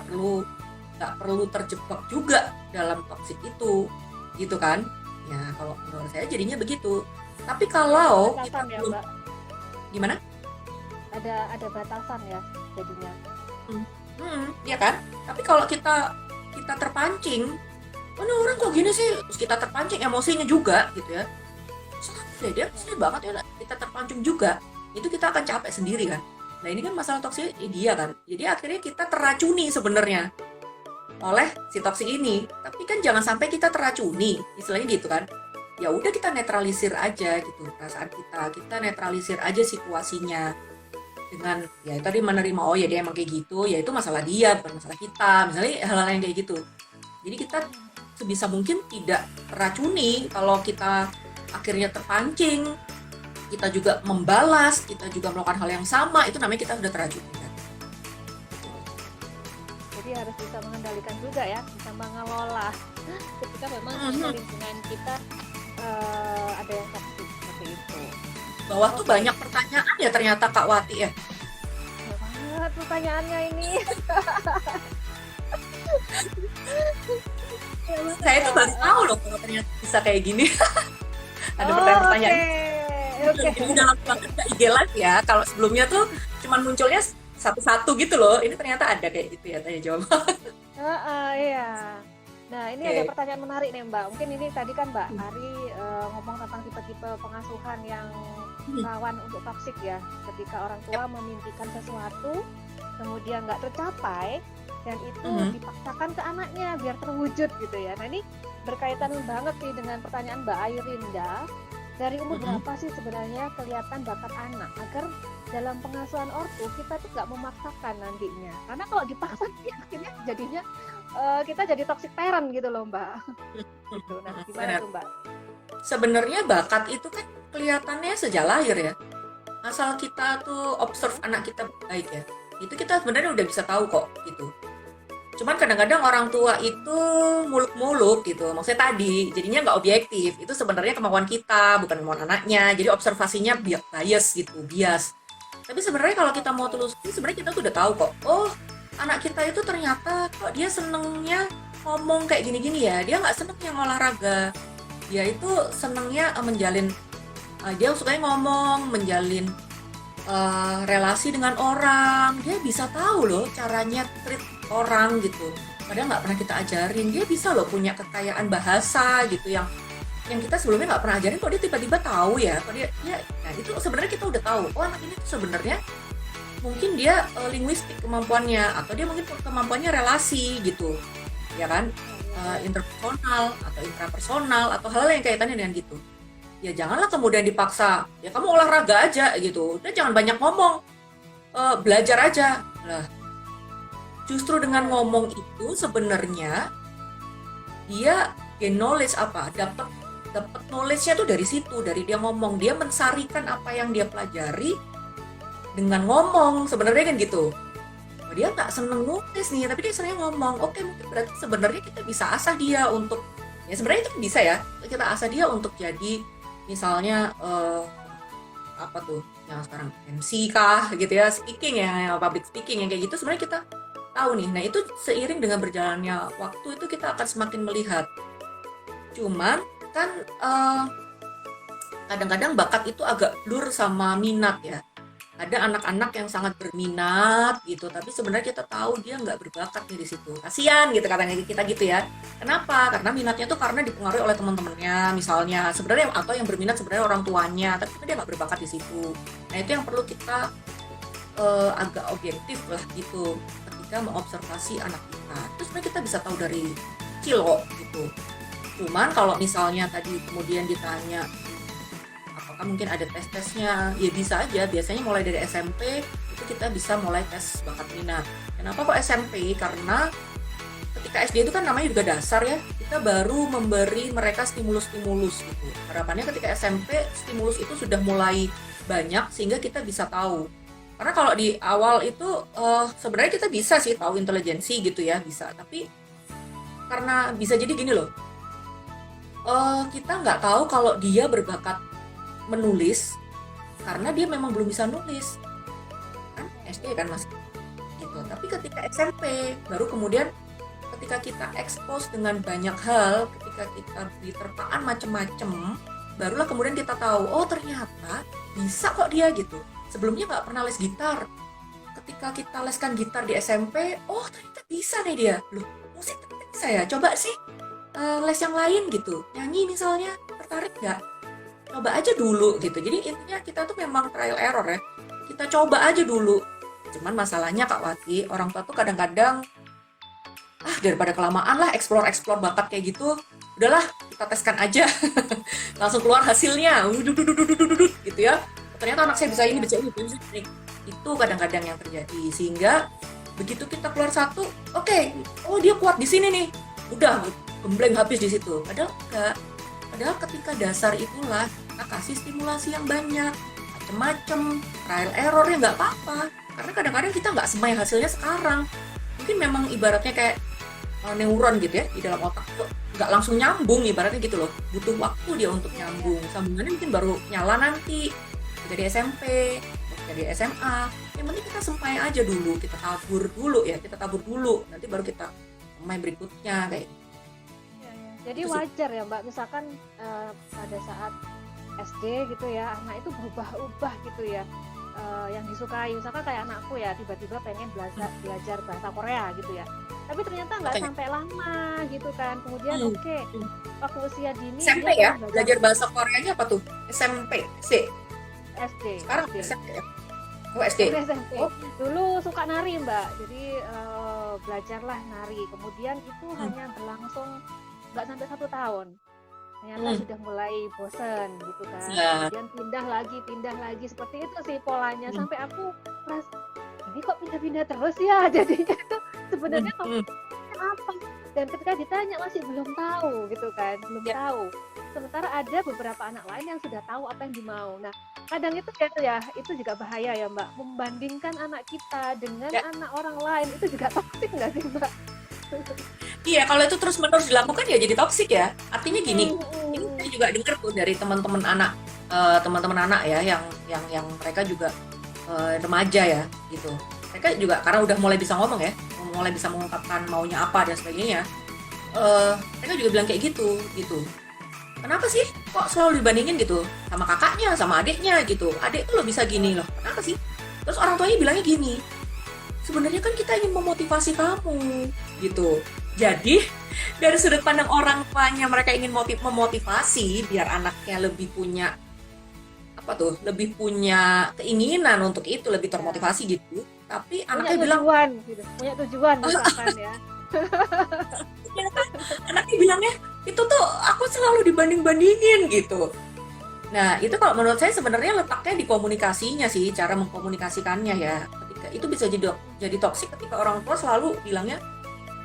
perlu terjebak juga dalam toksik itu, gitu kan? Ya kalau menurut saya jadinya begitu. Tapi kalau kita Batasan ya belum Mbak, gimana? ada batasan ya jadinya. Ya kan? Tapi kalau kita terpancing, oh ini orang kok gini sih, terus kita terpancing emosinya juga gitu ya. Salah dia kesel banget ya, kita terpancing juga. Itu kita akan capek sendiri kan. Nah ini kan masalah toksik dia kan. Jadi akhirnya kita teracuni sebenarnya oleh si toksik ini. Tapi kan jangan sampai kita teracuni, istilahnya gitu kan. Ya udah kita netralisir aja gitu perasaan kita netralisir aja situasinya dengan ya tadi menerima oh ya dia emang kayak gitu, ya itu masalah dia bukan masalah kita, misalnya hal-hal yang kayak gitu. Jadi kita sebisa mungkin tidak teracuni. Kalau kita akhirnya terpancing, kita juga membalas, kita juga melakukan hal yang sama, itu namanya kita sudah teracuni kan. Jadi harus bisa mengendalikan juga ya, bisa mengelola ketika memang di lingkungan kita ada yang toksik seperti itu. Bawah tuh banyak pertanyaan ya ternyata Kak Wati ya. Banyak banget pertanyaannya ini. Saya tuh baru tahu loh kalau ternyata bisa kayak gini. Ada Oh, pertanyaan-pertanyaan. oke. Jadi udah langsung banget ke IG Live ya. Kalau sebelumnya tuh cuman munculnya satu-satu gitu loh. Ini ternyata ada kayak gitu ya tanya jawab. Iya. Nah, ini Oke. ada pertanyaan menarik nih Mbak. Mungkin ini tadi kan Mbak Ari ngomong tentang tipe-tipe pengasuhan yang rawan untuk toksik ya. Ketika orang tua memimpikan sesuatu, kemudian nggak tercapai, dan itu dipaksakan ke anaknya biar terwujud gitu ya. Nah, ini berkaitan banget nih dengan pertanyaan Mbak Airinda. Dari umur berapa sih sebenarnya kelihatan bakat anak agar dalam pengasuhan ortu kita tuh nggak memaksakan nantinya, karena kalau dipaksa akhirnya jadinya kita jadi toxic parent gitu loh Mbak. Gitu. Nah gimana tuh Mbak? Sebenarnya bakat itu kan kelihatannya sejak lahir ya. Asal kita tuh observe anak kita baik ya. Itu kita sebenarnya udah bisa tahu kok gitu. Cuman kadang-kadang orang tua itu muluk-muluk gitu. Maksudnya tadi jadinya nggak objektif. Itu sebenarnya kemauan kita, bukan kemauan anaknya. Jadi observasinya bias gitu, bias. Tapi sebenarnya kalau kita mau telusuri, sebenarnya kita tuh udah tahu kok. Oh, anak kita itu ternyata kok dia senengnya ngomong kayak gini-gini ya. Dia nggak seneng yang olahraga. Dia itu senengnya menjalin, dia sukanya ngomong, menjalin relasi dengan orang. Dia bisa tahu loh caranya treat orang gitu. Padahal nggak pernah kita ajarin. Dia bisa loh punya kekayaan bahasa gitu yang kita sebelumnya nggak pernah ajarin, kok dia tiba-tiba tahu ya, kok dia nah itu sebenarnya kita udah tahu, oh anak ini tuh sebenarnya mungkin dia linguistik kemampuannya, atau dia mungkin kemampuannya relasi gitu, ya kan. Interpersonal atau intrapersonal atau hal yang kaitannya dengan gitu. Ya janganlah kemudian dipaksa, ya kamu olahraga aja gitu, udah jangan banyak ngomong, belajar aja lah. Justru dengan ngomong itu sebenarnya dia gain knowledge, apa, dapat knowledge-nya tuh dari situ, dari dia ngomong, dia mensarikan apa yang dia pelajari dengan ngomong, sebenarnya kan gitu. Oh, dia nggak seneng nulis nih, tapi dia seneng ngomong. Oke, mungkin berarti sebenarnya kita bisa asah dia untuk, ya sebenarnya itu bisa ya, kita asah dia untuk jadi misalnya apa tuh yang sekarang MC kah gitu ya, speaking ya, public speaking yang kayak gitu, sebenarnya kita tahu nih. Nah itu seiring dengan berjalannya waktu itu kita akan semakin melihat. Cuman kan kadang-kadang bakat itu agak blur sama minat ya. Ada anak-anak yang sangat berminat gitu, tapi sebenarnya kita tahu dia nggak berbakat nih di situ. Kasian gitu katanya kita gitu ya. Kenapa? Karena minatnya tuh karena dipengaruhi oleh teman-temannya misalnya. Sebenarnya atau yang berminat sebenarnya orang tuanya, tapi dia nggak berbakat di situ. Nah itu yang perlu kita agak objektif lah gitu ketika mengobservasi anak kita. Terus sebenarnya kita bisa tahu dari kecil kok gitu. Cuman kalau misalnya tadi kemudian ditanya apakah mungkin ada tes-tesnya, ya bisa aja. Biasanya mulai dari SMP itu kita bisa mulai tes bakat minat. Kenapa kok SMP? Karena ketika SD itu kan namanya juga dasar ya, kita baru memberi mereka stimulus-stimulus gitu. Harapannya ketika SMP stimulus itu sudah mulai banyak sehingga kita bisa tahu. Karena kalau di awal itu sebenarnya kita bisa sih tahu intelijensi gitu ya, bisa. Tapi karena bisa jadi gini loh, kita nggak tahu kalau dia berbakat menulis karena dia memang belum bisa nulis kan, SD kan masih gitu. Tapi ketika SMP baru kemudian ketika kita expose dengan banyak hal, ketika kita diterpaan macem-macem, barulah kemudian kita tahu, oh ternyata bisa kok dia gitu. Sebelumnya nggak pernah les gitar, ketika kita leskan gitar di SMP, oh ternyata bisa nih dia. Loh, musik ternyata bisa ya, coba sih les yang lain gitu, nyanyi misalnya, tertarik nggak? Coba aja dulu gitu. Jadi intinya kita tuh memang trial error ya, kita coba aja dulu. Cuman masalahnya Kak Wati, orang tua tuh kadang-kadang daripada kelamaan lah explore bakat kayak gitu, udahlah kita teskan aja. Langsung keluar hasilnya gitu ya, ternyata anak saya bisa ini, bisa ini. Itu kadang-kadang yang terjadi, sehingga begitu kita keluar satu, oke, oh dia kuat di sini nih, udah gembleng habis di situ. Padahal enggak. Padahal ketika dasar itulah kita kasih stimulasi yang banyak, macem-macem, trial error ya nggak apa-apa. Karena kadang-kadang kita nggak semai hasilnya sekarang. Mungkin memang ibaratnya kayak neuron gitu ya di dalam otak tuh nggak langsung nyambung, ibaratnya gitu loh. Butuh waktu dia untuk nyambung. Sambungannya mungkin baru nyala nanti. Jadi SMP, jadi SMA. Yang penting kita semai aja dulu, kita tabur dulu. Nanti baru kita semai berikutnya kayak. Jadi wajar ya Mbak, misalkan pada saat SD gitu ya, anak itu berubah-ubah gitu ya, yang disukai. Misalkan kayak anakku ya, tiba-tiba pengen belajar bahasa Korea gitu ya. Tapi ternyata nggak sampai lama gitu kan. Kemudian waktu usia dini SMP ya, belajar bahasa Koreanya apa tuh? SMP, SD. Sekarang SMP ya? Oh SD. SMP. Dulu suka nari Mbak, jadi belajarlah nari. Kemudian itu hanya berlangsung nggak sampai 1 tahun, ternyata sudah mulai bosen gitu kan. Kemudian pindah lagi seperti itu sih polanya, sampai aku merasa ini kok pindah-pindah terus ya, jadinya itu sebenarnya apa, dan ketika ditanya masih belum tahu gitu kan, belum tahu. Sementara ada beberapa anak lain yang sudah tahu apa yang dimau. Nah kadang itu ya itu juga bahaya ya Mbak, membandingkan anak kita dengan anak orang lain, itu juga toksik nggak sih Mbak? Iya, kalau itu terus-menerus dilakukan ya jadi toksik ya. Artinya gini, ini saya juga dengar tuh dari teman-teman anak ya, yang mereka juga remaja ya gitu. Mereka juga karena udah mulai bisa ngomong ya, mulai bisa mengungkapkan maunya apa dan sebagainya. Mereka juga bilang kayak gitu. Kenapa sih kok selalu dibandingin gitu sama kakaknya, sama adiknya gitu? Adik tuh lo bisa gini loh. Kenapa sih? Terus orang tuanya bilangnya gini. Sebenarnya kan kita ingin memotivasi kamu gitu. Jadi dari sudut pandang orang tuanya mereka ingin memotivasi biar anaknya lebih punya apa tuh, lebih punya keinginan untuk itu, lebih termotivasi gitu. Tapi Punya anaknya bilang, tujuan gitu. Punya tujuan misalkan ya. ya kan? Anaknya bilangnya itu tuh aku selalu dibanding-bandingin gitu. Nah, itu kalau menurut saya sebenarnya letaknya di komunikasinya sih, cara mengkomunikasikannya ya. Ketika itu bisa jadi toksik ketika orang tua selalu bilangnya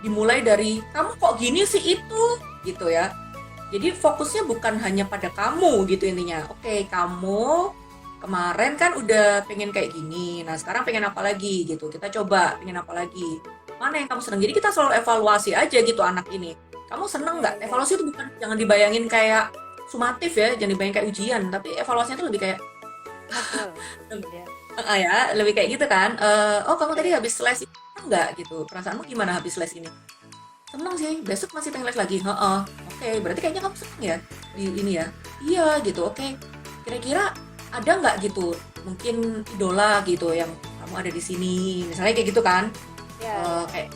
dimulai dari kamu kok gini sih itu gitu ya. Jadi fokusnya bukan hanya pada kamu gitu intinya. Oke, kamu kemarin kan udah pengen kayak gini. Nah, sekarang pengen apa lagi gitu. Kita coba pengen apa lagi. Mana yang kamu seneng. Jadi kita selalu evaluasi aja gitu anak ini. Kamu seneng nggak? Evaluasi itu bukan jangan dibayangin kayak sumatif ya, jangan dibayangin kayak ujian, tapi evaluasinya itu lebih kayak Ngobrol. Ya. ya, lebih kayak gitu kan. Oh, kamu tadi habis les itu enggak gitu. Perasaanmu gimana habis les ini? Seneng sih, besok masih pengen les lagi. Heeh. Oke, berarti kayaknya kamu seneng ya di ini ya. Iya gitu. Oke. Kira-kira ada nggak gitu? Mungkin idola gitu yang kamu ada di sini. Misalnya kayak gitu kan. Ya. Kayak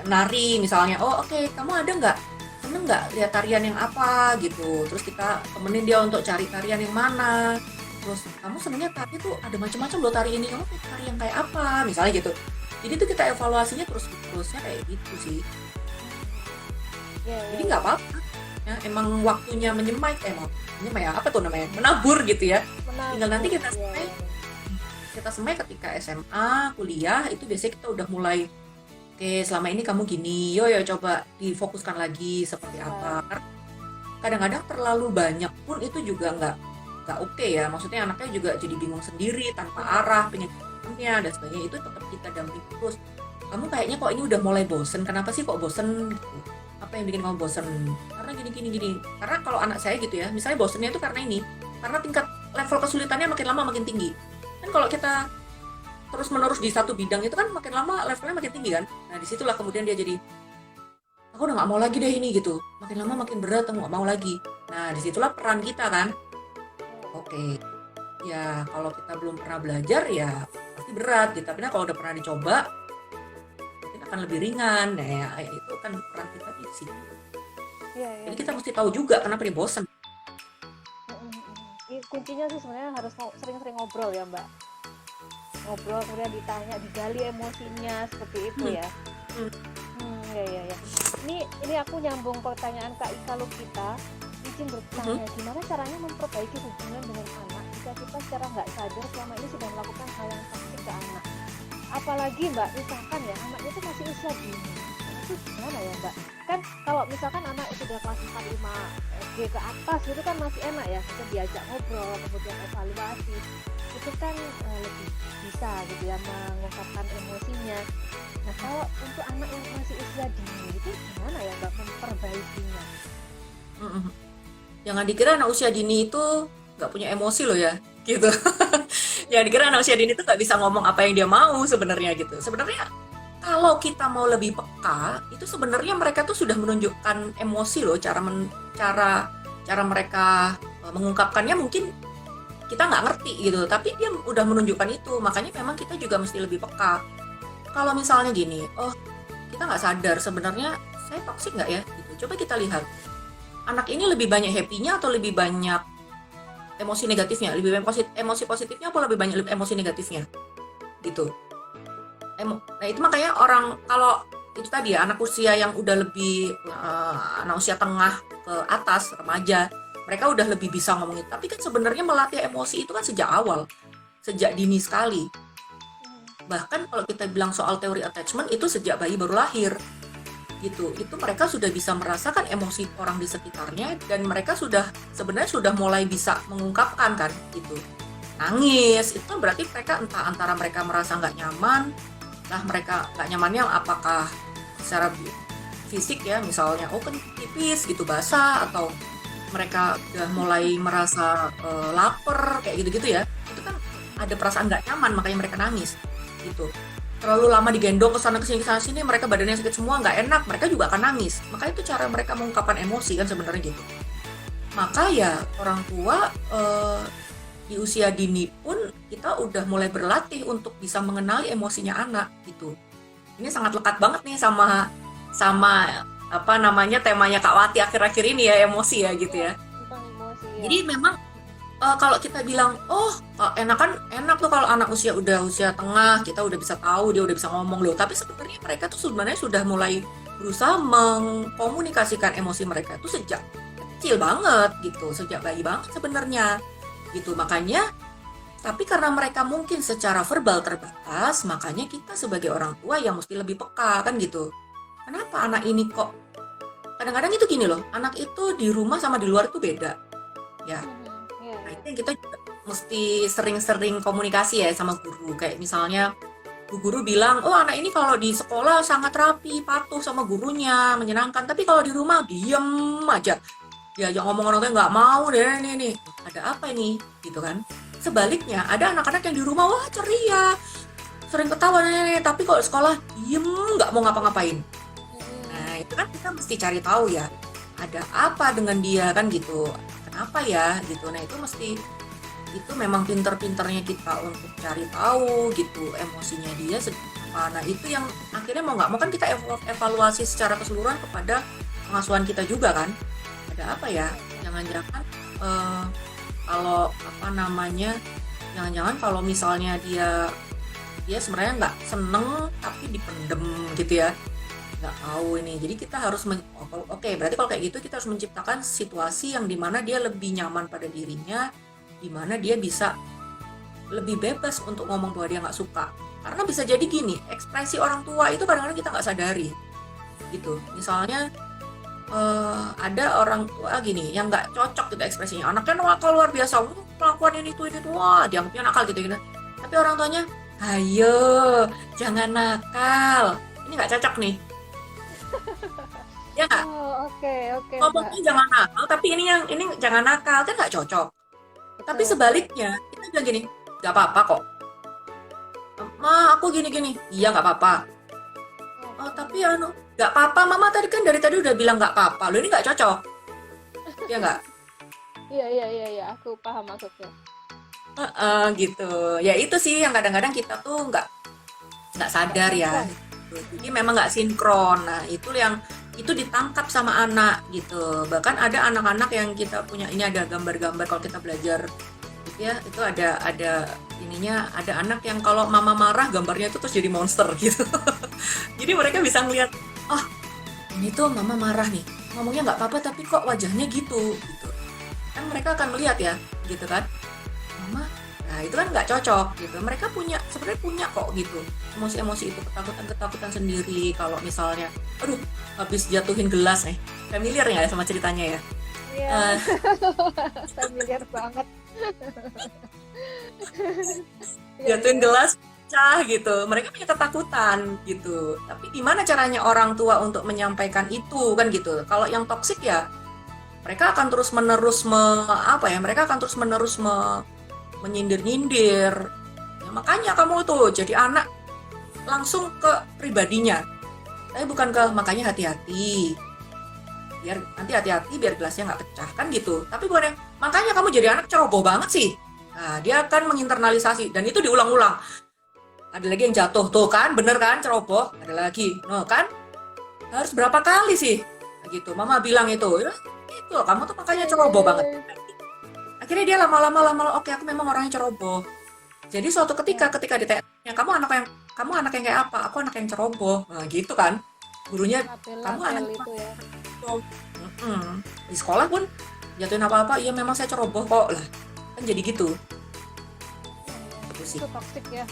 nari misalnya. Oh, oke, kamu ada nggak? Seneng nggak lihat tarian yang apa gitu? Terus kita temenin dia untuk cari tarian yang mana. Terus kamu senengnya tari tuh ada macam-macam loh tari ini. Kamu tari yang kayak apa? Misalnya gitu. Jadi tuh kita evaluasinya terusnya kayak gitu sih. Ya, Jadi nggak apa-apa. Ya, emang waktunya menyemai, ya apa tuh namanya? Menabur gitu ya. Tinggal nanti kita semai ketika SMA, kuliah itu biasanya kita udah mulai oke, selama ini kamu gini, yo coba difokuskan lagi seperti apa. Karena kadang-kadang terlalu banyak pun itu juga nggak oke ya. Maksudnya anaknya juga jadi bingung sendiri tanpa arah, pengen dan sebagainya. Itu tetap kita dampingi terus. Kamu kayaknya kok ini udah mulai bosen. Kenapa sih kok bosen? Gitu. Apa yang bikin kamu bosen? Karena gini. Karena kalau anak saya gitu ya, misalnya bosennya itu karena ini, karena tingkat level kesulitannya makin lama makin tinggi. Kan kalau kita terus menerus di satu bidang itu kan makin lama levelnya makin tinggi kan. Nah disitulah kemudian dia jadi aku udah nggak mau lagi deh ini gitu. Makin lama makin berat, aku nggak mau lagi. Nah disitulah peran kita kan. Oke, ya kalau kita belum pernah belajar ya pasti berat gitu. Tapi kalau udah pernah dicoba mungkin akan lebih ringan. Nah ya, itu kan peran kita di sini. Ya. Jadi kita mesti tahu juga kenapa dia bosan. Kuncinya sih sebenarnya harus sering-sering ngobrol ya Mbak. Ngobrol kemudian ditanya, digali emosinya seperti itu ya. Ya. Ini aku nyambung pertanyaan Kak Ika Lukita. Izin bertanya, gimana caranya memperbaiki hubungan dengan anak jika kita secara nggak sadar selama ini sudah melakukan hal yang toksik ke anak? Apalagi Mbak, misalkan ya anaknya itu masih usia dini. Itu gimana ya Mbak? Kan kalau misalkan anak sudah kelas 4, 5 SD ke atas itu kan masih enak ya, kita diajak ngobrol, kemudian evaluasi. Itu kan lebih bisa gitu ya mengungkapkan emosinya. Nah kalau untuk anak yang masih usia dini itu gimana ya Mbak memperbaikinya? Jangan dikira anak usia dini itu nggak punya emosi loh ya, gitu. Jangan dikira anak usia dini itu nggak bisa ngomong apa yang dia mau sebenarnya gitu. Sebenarnya kalau kita mau lebih peka, itu sebenarnya mereka tuh sudah menunjukkan emosi loh, cara mereka mengungkapkannya mungkin kita nggak ngerti gitu, tapi dia udah menunjukkan itu. Makanya memang kita juga mesti lebih peka. Kalau misalnya gini, oh kita nggak sadar sebenarnya saya toksik nggak ya? Gitu. Coba kita lihat, anak ini lebih banyak happy-nya atau lebih banyak emosi negatifnya? Lebih banyak emosi positifnya atau lebih banyak emosi negatifnya? Gitu. Nah itu makanya orang kalau itu tadi ya anak usia yang udah lebih anak usia tengah ke atas remaja, mereka udah lebih bisa ngomongin. Tapi kan sebenarnya melatih emosi itu kan sejak awal, sejak dini sekali. Bahkan kalau kita bilang soal teori attachment itu sejak bayi baru lahir gitu, itu mereka sudah bisa merasakan emosi orang di sekitarnya dan mereka sebenarnya sudah mulai bisa mengungkapkan kan gitu. Nangis itu kan berarti mereka antara mereka merasa nggak nyaman. Nah mereka nggak nyamannya apakah secara fisik ya, misalnya kan tipis gitu basah, atau mereka udah mulai merasa lapar kayak gitu-gitu ya. Itu kan ada perasaan nggak nyaman makanya mereka nangis gitu. Terlalu lama digendong ke sana ke sini mereka badannya sakit semua, nggak enak, mereka juga akan nangis. Maka itu cara mereka mengungkapkan emosi kan sebenarnya gitu. Maka ya orang tua di usia dini pun kita udah mulai berlatih untuk bisa mengenali emosinya anak gitu. Ini sangat lekat banget nih sama sama apa namanya temanya Kak Wati akhir-akhir ini ya, emosi ya gitu ya. Tentang emosi ya. Jadi memang kalau kita bilang, oh enak tuh kalau anak udah usia tengah, kita udah bisa tahu, dia udah bisa ngomong loh. Tapi sebenarnya mereka tuh sebenarnya sudah mulai berusaha mengkomunikasikan emosi mereka itu sejak kecil banget gitu, sejak bayi banget sebenarnya gitu. Makanya, tapi karena mereka mungkin secara verbal terbatas, makanya kita sebagai orang tua yang mesti lebih peka kan gitu. Kenapa anak ini kok? Kadang-kadang itu gini loh, anak itu di rumah sama di luar itu beda ya. Nah, itu yang kita juga mesti sering-sering komunikasi ya sama guru. Kayak misalnya bu guru bilang, oh anak ini kalau di sekolah sangat rapi, patuh sama gurunya, menyenangkan. Tapi kalau di rumah diem aja. Diajak ngomong orang tua nggak mau deh nih. Ada apa ini? Gitu kan. Sebaliknya, ada anak-anak yang di rumah, wah ceria, sering ketawa nih. Tapi kalau di sekolah diem, nggak mau ngapa-ngapain. Nah itu kan kita mesti cari tahu ya. Ada apa dengan dia kan gitu. Kenapa ya gitu. Nah itu memang pinter-pinternya kita untuk cari tahu gitu emosinya dia apa. Nah itu yang akhirnya mau nggak mau kan kita evaluasi secara keseluruhan kepada pengasuhan kita juga kan. Ada apa ya, jangan-jangan kalau apa namanya, jangan-jangan kalau misalnya dia sebenarnya nggak seneng tapi dipendem gitu ya, nggak tahu ini. Jadi kita harus oke, berarti kalau kayak gitu kita harus menciptakan situasi yang dimana dia lebih nyaman pada dirinya, dimana dia bisa lebih bebas untuk ngomong bahwa dia nggak suka. Karena bisa jadi gini, ekspresi orang tua itu kadang-kadang kita nggak sadari gitu. Misalnya ada orang tua gini yang nggak cocok gitu ekspresinya, anaknya nakal luar biasa, melakukan ini tuh wah dianggapnya nakal gitu. Tapi orang tuanya, ayo jangan nakal, ini nggak cocok nih. Ya nggak? Oh, oke, Ngomongnya jangan nakal, tapi ini jangan nakal, kan nggak cocok. Tapi sebaliknya, kita bilang gini, nggak apa-apa kok. Ma, aku gini-gini. Iya, nggak apa-apa. Oh, tapi nggak apa-apa. Mama tadi kan dari tadi udah bilang nggak apa-apa. Lo ini nggak cocok. Iya nggak? Iya, aku paham maksudnya. Gitu. Ya itu sih yang kadang-kadang kita tuh nggak sadar ya. Jadi memang nggak sinkron. Nah, itu ditangkap sama anak gitu. Bahkan ada anak-anak yang kita punya, ini ada gambar-gambar kalau kita belajar gitu ya, itu ada ininya, ada anak yang kalau mama marah gambarnya itu terus jadi monster gitu. Jadi mereka bisa ngeliat, oh ini tuh mama marah nih, ngomongnya nggak apa-apa tapi kok wajahnya gitu. Kan mereka akan melihat ya gitu kan, mama. Nah itu kan nggak cocok gitu. Mereka sebenarnya punya kok gitu emosi-emosi itu, ketakutan sendiri. Kalau misalnya, aduh habis jatuhin gelas nih, familiar nggak ya sama ceritanya ya? Iya, familiar banget. Jatuhin gelas pecah gitu, mereka punya ketakutan gitu. Tapi gimana caranya orang tua untuk menyampaikan itu kan gitu? Kalau yang toksik ya, mereka akan terus menerus menyindir-nyindir. Ya, makanya kamu tuh jadi anak langsung ke pribadinya. Tapi bukan ke makanya hati-hati. Biar nanti hati-hati biar gelasnya nggak pecah kan gitu. Tapi bukan yang makanya kamu jadi anak ceroboh banget sih. Nah, dia akan menginternalisasi dan itu diulang-ulang. Ada lagi yang jatuh tuh kan, bener kan ceroboh. Ada lagi, no kan? Harus berapa kali sih? Nah, gitu. Mama bilang itu, ya, itu kamu tuh makanya ceroboh banget. Akhirnya dia lama-lama oke aku memang orangnya ceroboh. Jadi suatu ketika ditanya kamu anak yang kayak apa? Aku anak yang ceroboh. Nah, gitu kan. Gurunya kamu anak itu ya. Di sekolah pun jatuhin apa-apa, iya memang saya ceroboh kok lah. Kan jadi gitu. Itu toksik ya.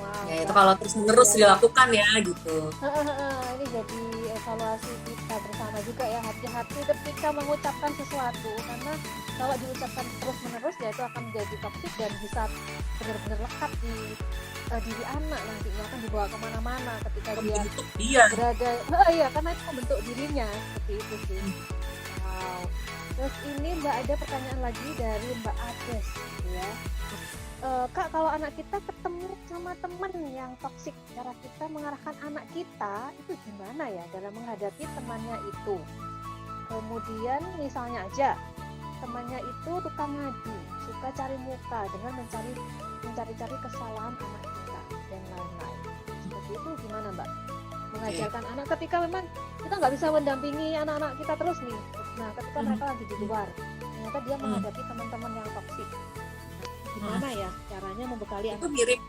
Wow, ya itu kalau terus-menerus dilakukan ya gitu. Ini jadi evaluasi kita bersama juga ya, hati-hati ketika mengucapkan sesuatu, karena kalau diucapkan terus-menerus ya itu akan menjadi toksik dan bisa benar-benar lekat di diri anak, nantinya akan dibawa kemana-mana ketika dia berada, ya karena itu membentuk dirinya seperti itu sih. Wow. Terus ini Mbak ada pertanyaan lagi dari Mbak Ades gitu ya. Kak, kalau anak kita ketemu sama teman yang toksik, cara kita mengarahkan anak kita itu gimana ya dalam menghadapi temannya itu? Kemudian misalnya aja temannya itu tukang ngadu, suka cari muka dengan mencari-cari kesalahan anak kita dan lain-lain. Seperti itu gimana, Mbak? Oke. Mengajarkan anak ketika memang kita nggak bisa mendampingi anak-anak kita terus nih. Nah, ketika Hmm. mereka lagi di luar, ternyata dia Hmm. menghadapi teman-teman yang toksik. Hmm. Gimana ya caranya membekali Itu anak? mirip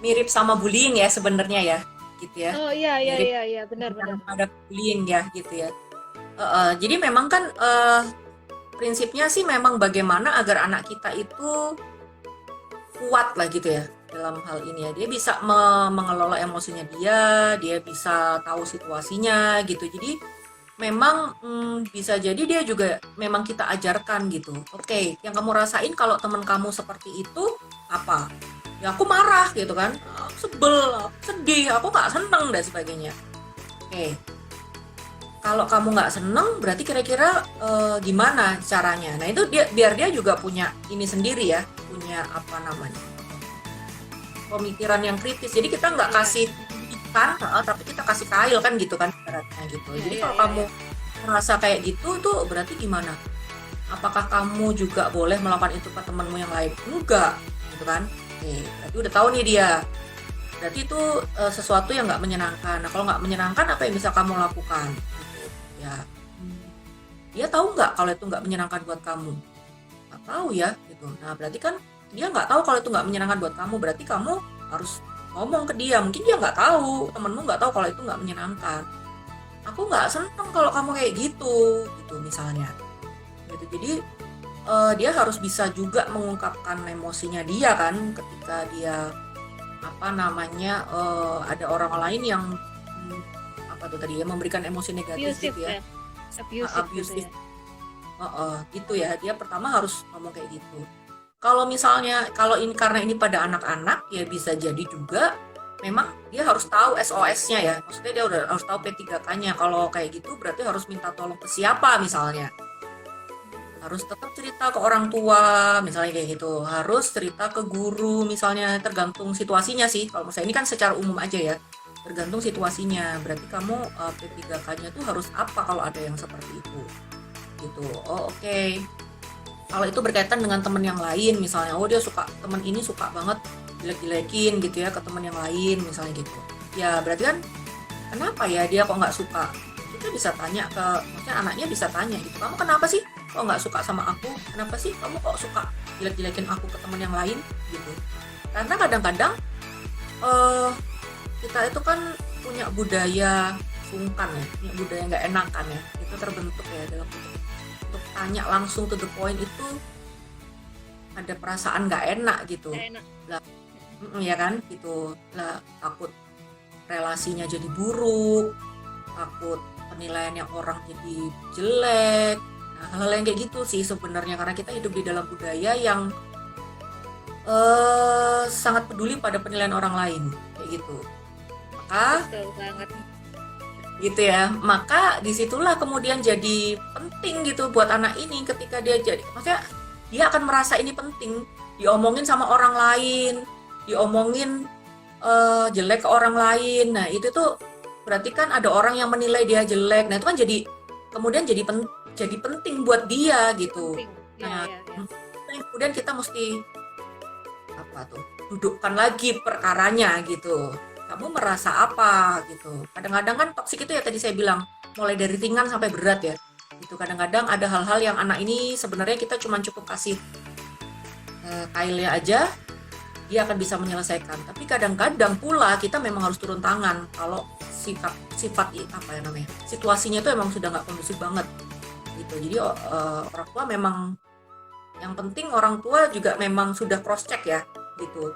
mirip sama bullying ya sebenarnya ya, gitu ya. Oh iya iya Mirip iya iya benar-benar. ada bullying ya, gitu ya. Jadi memang kan prinsipnya sih memang bagaimana agar anak kita itu kuat lah gitu ya dalam hal ini ya. Dia bisa mengelola emosinya dia bisa tahu situasinya gitu. Jadi memang bisa jadi dia juga memang kita ajarkan gitu. Oke, yang kamu rasain kalau teman kamu seperti itu apa? Ya aku marah gitu kan, aku sebel, aku sedih, aku nggak seneng dan sebagainya. Oke, kalau kamu nggak seneng berarti kira-kira gimana caranya? Nah itu dia biar dia juga punya ini sendiri ya, punya apa namanya pemikiran yang kritis. Jadi kita nggak Iya kasih ikan, tapi kita kasih kail kan gitu kan ibaratnya gitu. iya Jadi iya kalau iya. kamu Iya. merasa kayak gitu tuh berarti gimana? Apakah kamu juga boleh melakukan itu ke temanmu yang lain? Enggak, gitu kan? Oke, berarti udah tahu nih dia. Berarti itu sesuatu yang nggak menyenangkan. Nah kalau nggak menyenangkan apa yang bisa kamu lakukan? Gitu. Ya, dia tahu nggak kalau itu nggak menyenangkan buat kamu? Nggak tahu ya, gitu. Nah berarti kan dia nggak tahu kalau itu nggak menyenangkan buat kamu. Berarti kamu harus ngomong ke dia. Mungkin dia nggak tahu, temenmu nggak tahu kalau itu nggak menyenangkan. Aku nggak seneng kalau kamu kayak gitu, gitu misalnya. Gitu. Jadi dia harus bisa juga mengungkapkan emosinya dia kan ketika dia apa namanya ada orang lain yang hmm, apa tuh tadi ya memberikan emosi negatif Abusive gitu ya, ya, abusive gitu abusive. ya. Gitu ya, dia pertama harus ngomong kayak gitu. Kalau misalnya kalau ini karena ini pada anak-anak ya bisa jadi juga memang dia harus tahu SOS-nya ya, maksudnya dia udah harus tahu P3K-nya. Kalau kayak gitu berarti harus minta tolong ke siapa misalnya, harus tetap cerita ke orang tua misalnya kayak gitu, harus cerita ke guru misalnya, tergantung situasinya sih. Kalau misalnya ini kan secara umum aja ya, tergantung situasinya. Berarti kamu P3K-nya tuh harus apa kalau ada yang seperti itu gitu. Oh oke. Kalau itu berkaitan dengan teman yang lain misalnya, oh dia suka, teman ini suka banget jelek-jelekin gitu ya ke teman yang lain misalnya gitu, ya berarti kan kenapa ya dia kok nggak suka. Kita bisa tanya ke, maksudnya anaknya bisa tanya gitu, kamu kenapa sih kok nggak suka sama aku, kenapa sih kamu kok suka jelek-jelekin aku ke teman yang lain gitu. Karena kadang-kadang eh kita itu kan punya budaya sungkan ya, punya budaya nggak enakan ya, itu terbentuk ya dalam untuk tanya langsung to the point itu ada perasaan nggak enak gitu Nggak enak. lah. Ya kan gitu lah, takut relasinya jadi buruk, takut penilaiannya orang jadi jelek. Nah, hal-hal yang kayak gitu sih sebenarnya, karena kita hidup di dalam budaya yang sangat peduli pada penilaian orang lain kayak gitu. Maka Betul banget. gitu ya, maka disitulah kemudian jadi penting gitu buat anak ini ketika dia jadi, maksudnya dia akan merasa ini penting, diomongin sama orang lain, diomongin jelek ke orang lain. Nah itu tuh berarti kan ada orang yang menilai dia jelek. Nah itu kan jadi kemudian jadi penting buat dia gitu. Penting. Nah Ya ya ya. kemudian kita mesti apa tuh, dudukkan lagi perkaranya gitu. Kamu merasa apa gitu. Kadang-kadang kan toksik itu ya tadi saya bilang mulai dari ringan sampai berat ya. Gitu, kadang-kadang ada hal-hal yang anak ini sebenarnya kita cuma cukup kasih kailnya aja, dia akan bisa menyelesaikan. Tapi kadang-kadang pula kita memang harus turun tangan kalau sifat apa ya namanya, situasinya itu emang sudah nggak kondusif banget gitu. Jadi orang tua memang, yang penting orang tua juga memang sudah cross check ya gitu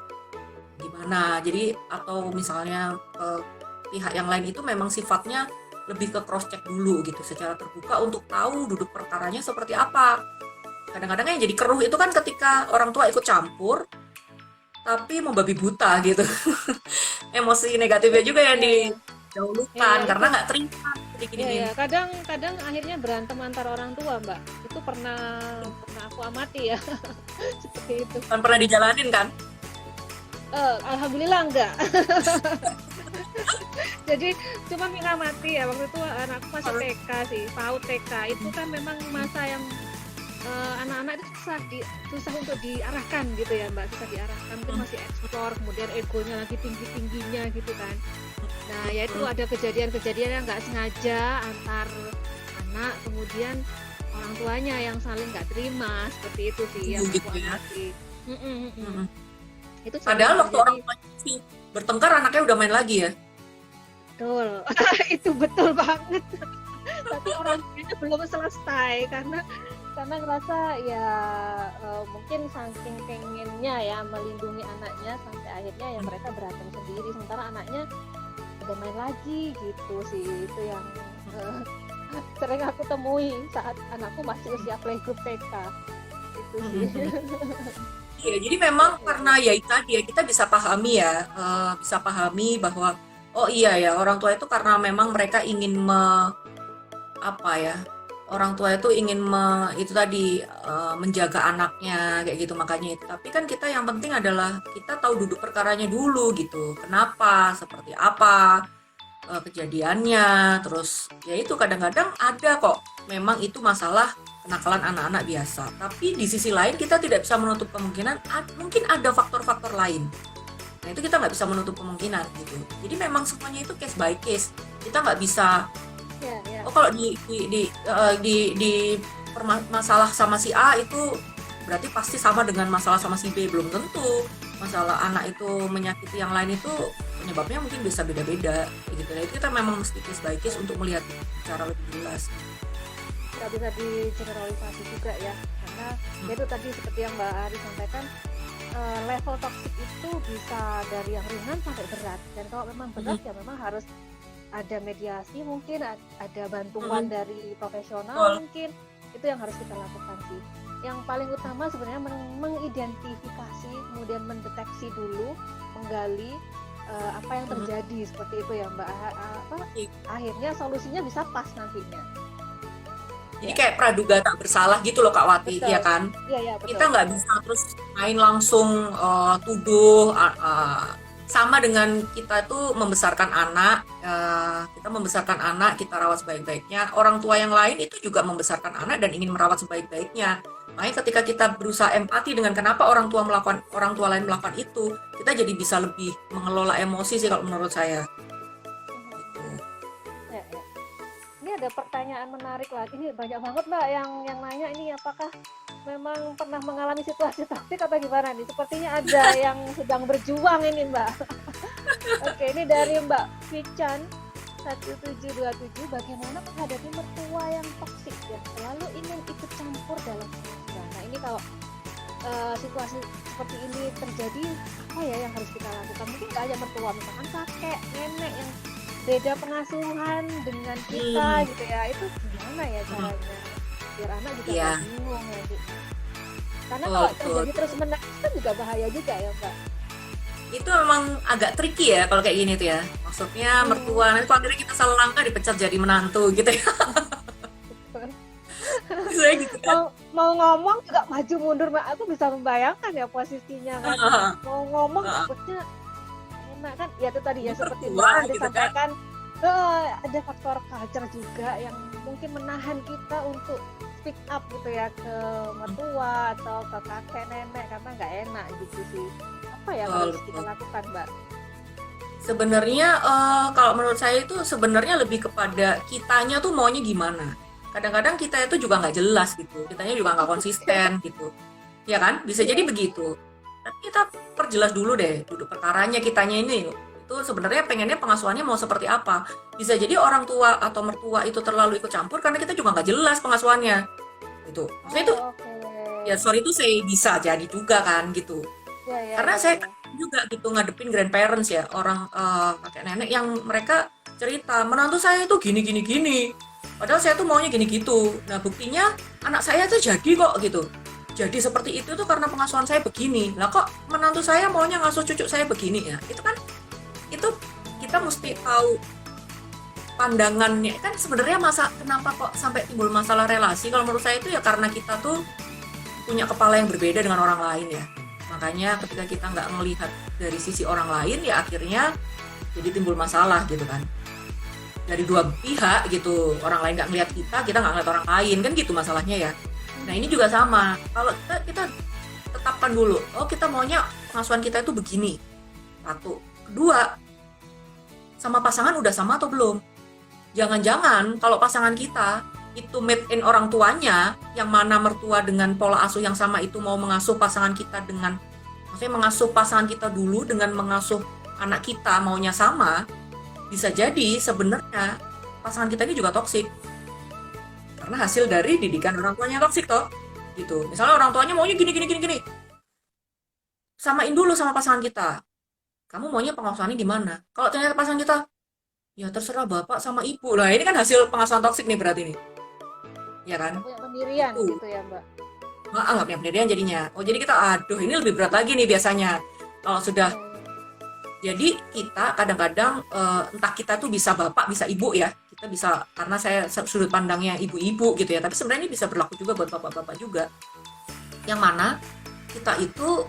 gimana. Jadi atau misalnya pihak yang lain itu memang sifatnya lebih ke cross check dulu gitu secara terbuka untuk tahu duduk perkaranya seperti apa. Kadang-kadang yang jadi keruh itu kan ketika orang tua ikut campur tapi membabi buta gitu. Emosi negatifnya juga yang Ya ya. didahulukan Ya karena itu nggak terima Ya, diginiin. ya, kadang-kadang akhirnya berantem antar orang tua, Mbak. Itu pernah pernah aku amati ya, seperti itu. Kan pernah dijalanin kan? Alhamdulillah enggak. Jadi cuma mengamati ya, waktu itu anakku masih TK sih, PAUD TK. Itu kan memang masa yang anak-anak itu susah untuk diarahkan gitu ya, Mbak, susah diarahkan, mungkin masih eksplor, kemudian egonya lagi tinggi-tingginya gitu kan. Nah, ya itu ada kejadian-kejadian yang nggak sengaja antar anak, kemudian orang tuanya yang saling nggak terima, seperti itu sih yang aku Gitu ya. amati. Mm-mm. Itu sering Padahal waktu terjadi. orang tua sih bertengkar, anaknya udah main lagi ya. Betul. Itu betul banget. Tapi orang tuanya belum selesai karena ngerasa ya mungkin saking pengennya ya melindungi anaknya sampai akhirnya ya mereka berantem sendiri, sementara anaknya udah main lagi gitu sih. Itu yang eh, sering aku temui saat anakku masih usia playgroup TK itu sih. Iya, jadi memang karena ya itu tadi ya, kita bisa pahami ya, bisa pahami bahwa oh iya ya, orang tua itu karena memang mereka ingin apa ya, orang tua itu ingin itu tadi menjaga anaknya kayak gitu, makanya itu. Tapi kan kita yang penting adalah kita tahu duduk perkaranya dulu gitu. Kenapa, seperti apa kejadiannya, terus ya itu kadang-kadang ada kok memang itu masalah kenakalan anak-anak biasa. Tapi di sisi lain kita tidak bisa menutup kemungkinan mungkin ada faktor-faktor lain. Nah itu kita nggak bisa menutup kemungkinan gitu. Jadi memang semuanya itu case by case. Kita nggak bisa Ya, ya. oh kalau masalah sama si A itu berarti pasti sama dengan masalah sama si B, belum tentu. Masalah anak itu menyakiti yang lain itu penyebabnya mungkin bisa beda-beda gitu. Nah, itu kita memang mesti case by case untuk melihat secara lebih jelas. Nggak bisa digeneralisasi juga ya, karena itu tadi seperti yang Mbak Ari sampaikan, level toksik itu bisa dari yang ringan sampai berat, dan kalau memang berat ya memang harus ada mediasi, mungkin ada bantuan dari profesional. Betul. Mungkin itu yang harus kita lakukan sih. Yang paling utama sebenarnya mengidentifikasi, kemudian mendeteksi dulu, menggali apa yang terjadi, seperti itu ya Mbak. Akhirnya solusinya bisa pas nantinya. Jadi kayak praduga tak bersalah gitu loh Kak Wati, Betul. ya kan? Iya, betul. Kita nggak bisa terus main langsung tuduh, sama dengan kita tuh membesarkan anak, kita membesarkan anak, kita rawat sebaik-baiknya. Orang tua yang lain itu juga membesarkan anak dan ingin merawat sebaik-baiknya. Makanya ketika kita berusaha empati dengan kenapa orang tua lain melakukan itu, kita jadi bisa lebih mengelola emosi sih kalau menurut saya. Gitu. Ya. Ini ada pertanyaan menarik lagi. Ini banyak banget Mbak yang nanya ini, apakah memang pernah mengalami situasi toksik atau gimana nih? Sepertinya ada yang sedang berjuang ini Mbak. Oke, ini dari Mbak Vichan 1727. Bagaimana menghadapi mertua yang toksik yang selalu ingin ikut campur dalam keluarga? Nah ini kalau situasi seperti ini terjadi, apa ya yang harus kita lakukan? Mungkin nggak hanya mertua, misalkan kakek, nenek yang beda pengasuhan dengan kita gitu ya, itu gimana ya caranya biar anak juga nggak bingung nanti, karena kalau terjadi terus menerus kan juga bahaya juga ya Mbak. Itu memang agak tricky ya kalau kayak gini tuh ya, maksudnya mertua nanti kalau akhirnya kita salah langkah dipecat jadi menantu gitu ya. Saya gitu kan. Mau ngomong juga maju mundur Mbak, aku bisa membayangkan ya posisinya kan. Mau ngomong takutnya enak kan ya, itu tadi ya seperti Mbak disampaikan gitu kan. Ada faktor culture juga yang mungkin menahan kita untuk speak up gitu ya ke mertua atau ke kakek nenek karena nggak enak gitu sih. Apa yang harus kita lakukan Mbak? Sebenarnya kalau menurut saya itu sebenarnya lebih kepada kitanya tuh maunya gimana. Kadang-kadang kita itu juga nggak jelas gitu, kitanya juga nggak konsisten gitu, ya kan? Bisa jadi begitu. Tapi kita perjelas dulu deh, duduk perkaranya kitanya ini itu sebenarnya pengennya pengasuhannya mau seperti apa. Bisa jadi orang tua atau mertua itu terlalu ikut campur karena kita juga nggak jelas pengasuhannya. Gitu. Maksudnya itu, ya sorry itu saya bisa jadi juga kan gitu. Karena saya juga gitu ngadepin grandparents ya, orang kakek nenek yang mereka cerita menantu saya itu gini. Padahal saya tuh maunya gini gitu. Nah buktinya anak saya tuh jadi kok gitu. Jadi seperti itu tuh karena pengasuhan saya begini. Lah kok menantu saya maunya ngasuh cucu saya begini ya. Itu kan, itu kita mesti tahu pandangannya kan sebenarnya kenapa kok sampai timbul masalah relasi, kalau menurut saya itu ya karena kita tuh punya kepala yang berbeda dengan orang lain ya. Makanya ketika kita nggak melihat dari sisi orang lain ya akhirnya jadi timbul masalah gitu kan. Dari dua pihak gitu, orang lain nggak ngelihat kita nggak ngelihat orang lain, kan gitu masalahnya ya. Nah ini juga sama, kalau kita tetapkan dulu, oh kita maunya pengasuhan kita itu begini, satu. Kedua, sama pasangan udah sama atau belum? Jangan-jangan kalau pasangan kita itu made in orang tuanya, yang mana mertua dengan pola asuh yang sama itu mau mengasuh pasangan kita dengan, maksudnya mengasuh pasangan kita dulu dengan mengasuh anak kita maunya sama, bisa jadi sebenarnya pasangan kita ini juga toksik karena hasil dari didikan orang tuanya toksik toh gitu. Misalnya orang tuanya maunya gini, samain dulu sama pasangan kita, kamu maunya pengasuhannya gimana. Kalau ternyata pasangan kita ya terserah bapak sama ibu, nah ini kan hasil pengasuhan toksik nih berarti nih, ya kan. Punya pendirian Itu gitu ya Mbak. nggak punya pendirian jadinya. Oh jadi kita aduh ini lebih berat lagi nih biasanya kalau sudah. Jadi kita kadang-kadang entah kita tuh bisa bapak, bisa ibu ya. Kita bisa, karena saya sudut pandangnya ibu-ibu gitu ya. Tapi sebenarnya ini bisa berlaku juga buat bapak-bapak juga. Yang mana kita itu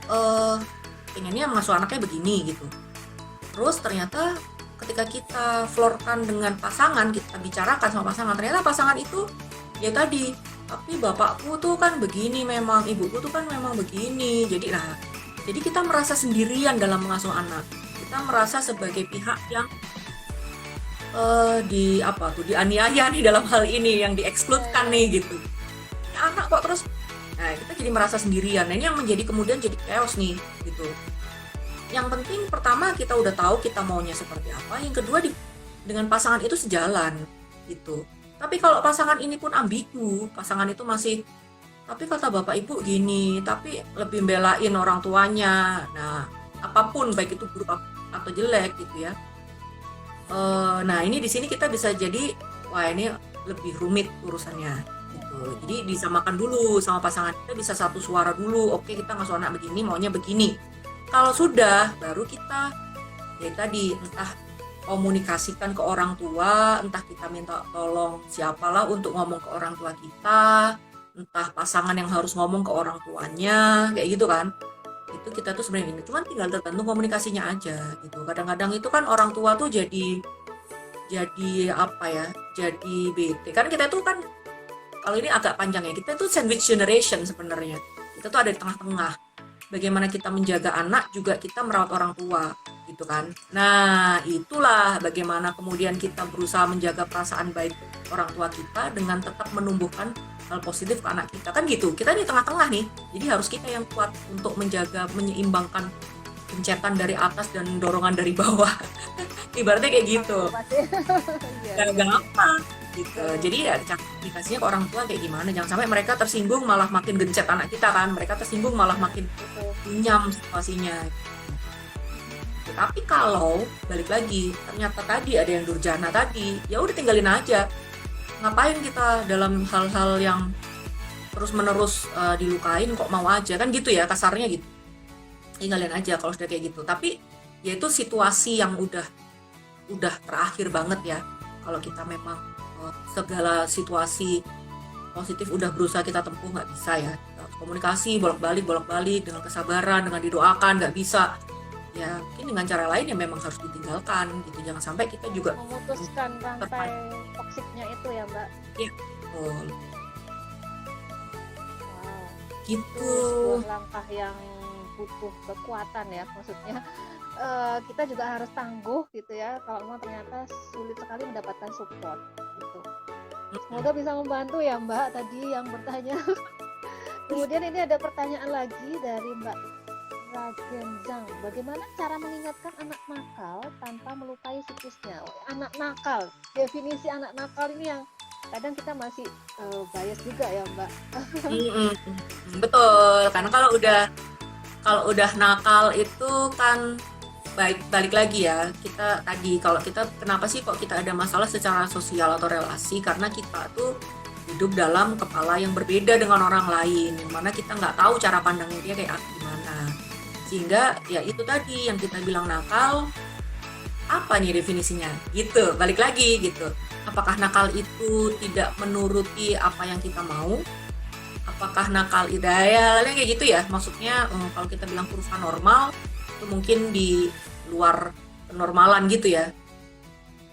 pengennya mengasuh anaknya begini gitu. Terus ternyata ketika kita florkan dengan pasangan, kita bicarakan sama pasangan, ternyata pasangan itu ya tadi, tapi bapakku tuh kan begini memang, ibuku tuh kan memang begini. Jadi kita merasa sendirian dalam mengasuh anak. Kita merasa sebagai pihak yang dianiaya nih dalam hal ini, yang diekskludkan nih gitu. Ya, anak kok terus, nah kita jadi merasa sendirian. Nah ini yang menjadi kemudian jadi chaos nih gitu. Yang penting pertama kita udah tahu kita maunya seperti apa. Yang kedua dengan pasangan itu sejalan gitu. Tapi kalau pasangan ini pun ambigu, pasangan itu masih, tapi kata bapak ibu gini, tapi lebih belain orang tuanya. Nah apapun baik itu buruk atau jelek gitu ya. Nah ini di sini kita bisa jadi wah ini lebih rumit urusannya gitu. Jadi disamakan dulu sama pasangan, kita bisa satu suara dulu. Oke kita ngasuh anak begini, maunya begini. Kalau sudah baru kita ya tadi entah komunikasikan ke orang tua, entah kita minta tolong siapalah untuk ngomong ke orang tua kita, entah pasangan yang harus ngomong ke orang tuanya kayak gitu kan. Itu kita tuh sebenarnya ini cuman tinggal tergantung komunikasinya aja gitu. Kadang-kadang itu kan orang tua tuh jadi apa ya, jadi bete kan. Kita tuh kan kalau ini agak panjang ya, kita tuh sandwich generation sebenarnya. Kita tuh ada di tengah-tengah, bagaimana kita menjaga anak juga kita merawat orang tua gitu kan. Nah itulah bagaimana kemudian kita berusaha menjaga perasaan baik orang tua kita dengan tetap menumbuhkan hal positif ke anak kita kan gitu. Kita di tengah-tengah nih, jadi harus kita yang kuat untuk menjaga, menyeimbangkan gencetan dari atas dan dorongan dari bawah. Ibaratnya kayak gitu. Gak gampang gitu. Jadi ya komunikasinya ke orang tua kayak gimana, jangan sampai mereka tersinggung malah makin gencet anak kita kan, mereka tersinggung malah makin runyam situasinya. Tapi kalau balik lagi ternyata tadi ada yang durjana tadi, ya udah tinggalin aja. Ngapain kita dalam hal-hal yang terus-menerus dilukain kok mau aja kan gitu ya, kasarnya gitu. Tinggalin aja kalau sudah kayak gitu. Tapi ya itu situasi yang udah terakhir banget ya. Kalau kita memang segala situasi positif udah berusaha kita tempuh, nggak bisa ya. Komunikasi bolak-balik dengan kesabaran, dengan didoakan nggak bisa. Ya mungkin dengan cara lain yang memang harus ditinggalkan gitu. Jangan sampai kita juga memutuskan rantai toksiknya itu ya Mbak. Iya betul. Wow. Gitu. Sebuah langkah yang butuh kekuatan ya, maksudnya kita juga harus tangguh gitu ya kalau memang ternyata sulit sekali mendapatkan support gitu. Semoga bisa membantu ya Mbak tadi yang bertanya. Kemudian ini ada pertanyaan lagi dari Mbak Ragenzang, bagaimana cara mengingatkan anak nakal tanpa melukai siklusnya? Anak nakal, definisi anak nakal ini yang kadang kita masih bias juga ya Mbak. Betul, karena kalau udah nakal itu kan balik lagi ya, kita tadi kalau kita kenapa sih kok kita ada masalah secara sosial atau relasi, karena kita tuh hidup dalam kepala yang berbeda dengan orang lain, yang mana kita nggak tahu cara pandangnya dia kayak gimana. Sehingga ya itu tadi yang kita bilang nakal, apa nih definisinya gitu, balik lagi gitu. Apakah nakal itu tidak menuruti apa yang kita mau, apakah nakal ideal kayak gitu ya, maksudnya kalau kita bilang kurva normal itu mungkin di luar normalan gitu ya.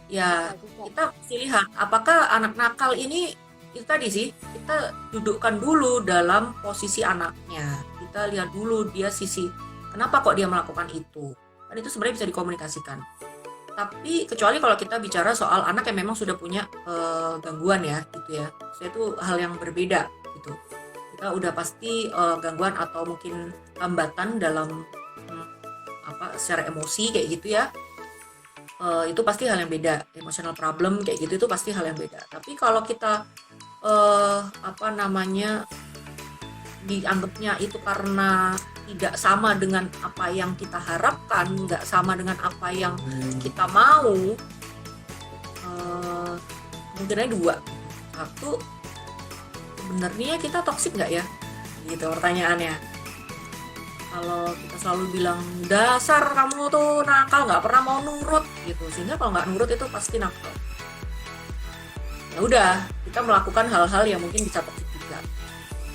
Ya, kita mesti lihat apakah anak nakal ini itu tadi sih, kita dudukkan dulu dalam posisi anaknya. Kita lihat dulu dia sisi kenapa kok dia melakukan itu. Kan itu sebenarnya bisa dikomunikasikan. Tapi kecuali kalau kita bicara soal anak yang memang sudah punya gangguan ya, gitu ya. Saya itu hal yang berbeda gitu. Kita udah pasti gangguan atau mungkin hambatan dalam secara emosi kayak gitu ya. Itu pasti hal yang beda, emotional problem kayak gitu itu pasti hal yang beda. Tapi kalau kita dianggapnya itu karena tidak sama dengan apa yang kita harapkan, nggak sama dengan apa yang kita mau, kemungkinannya dua. Satu, sebenarnya kita toksik nggak ya? Gitu pertanyaannya. Kalau kita selalu bilang dasar kamu tuh nakal, nggak pernah mau nurut gitu, sehingga kalau nggak nurut itu pasti nakal. Ya udah, kita melakukan hal-hal yang mungkin bisa toksik juga.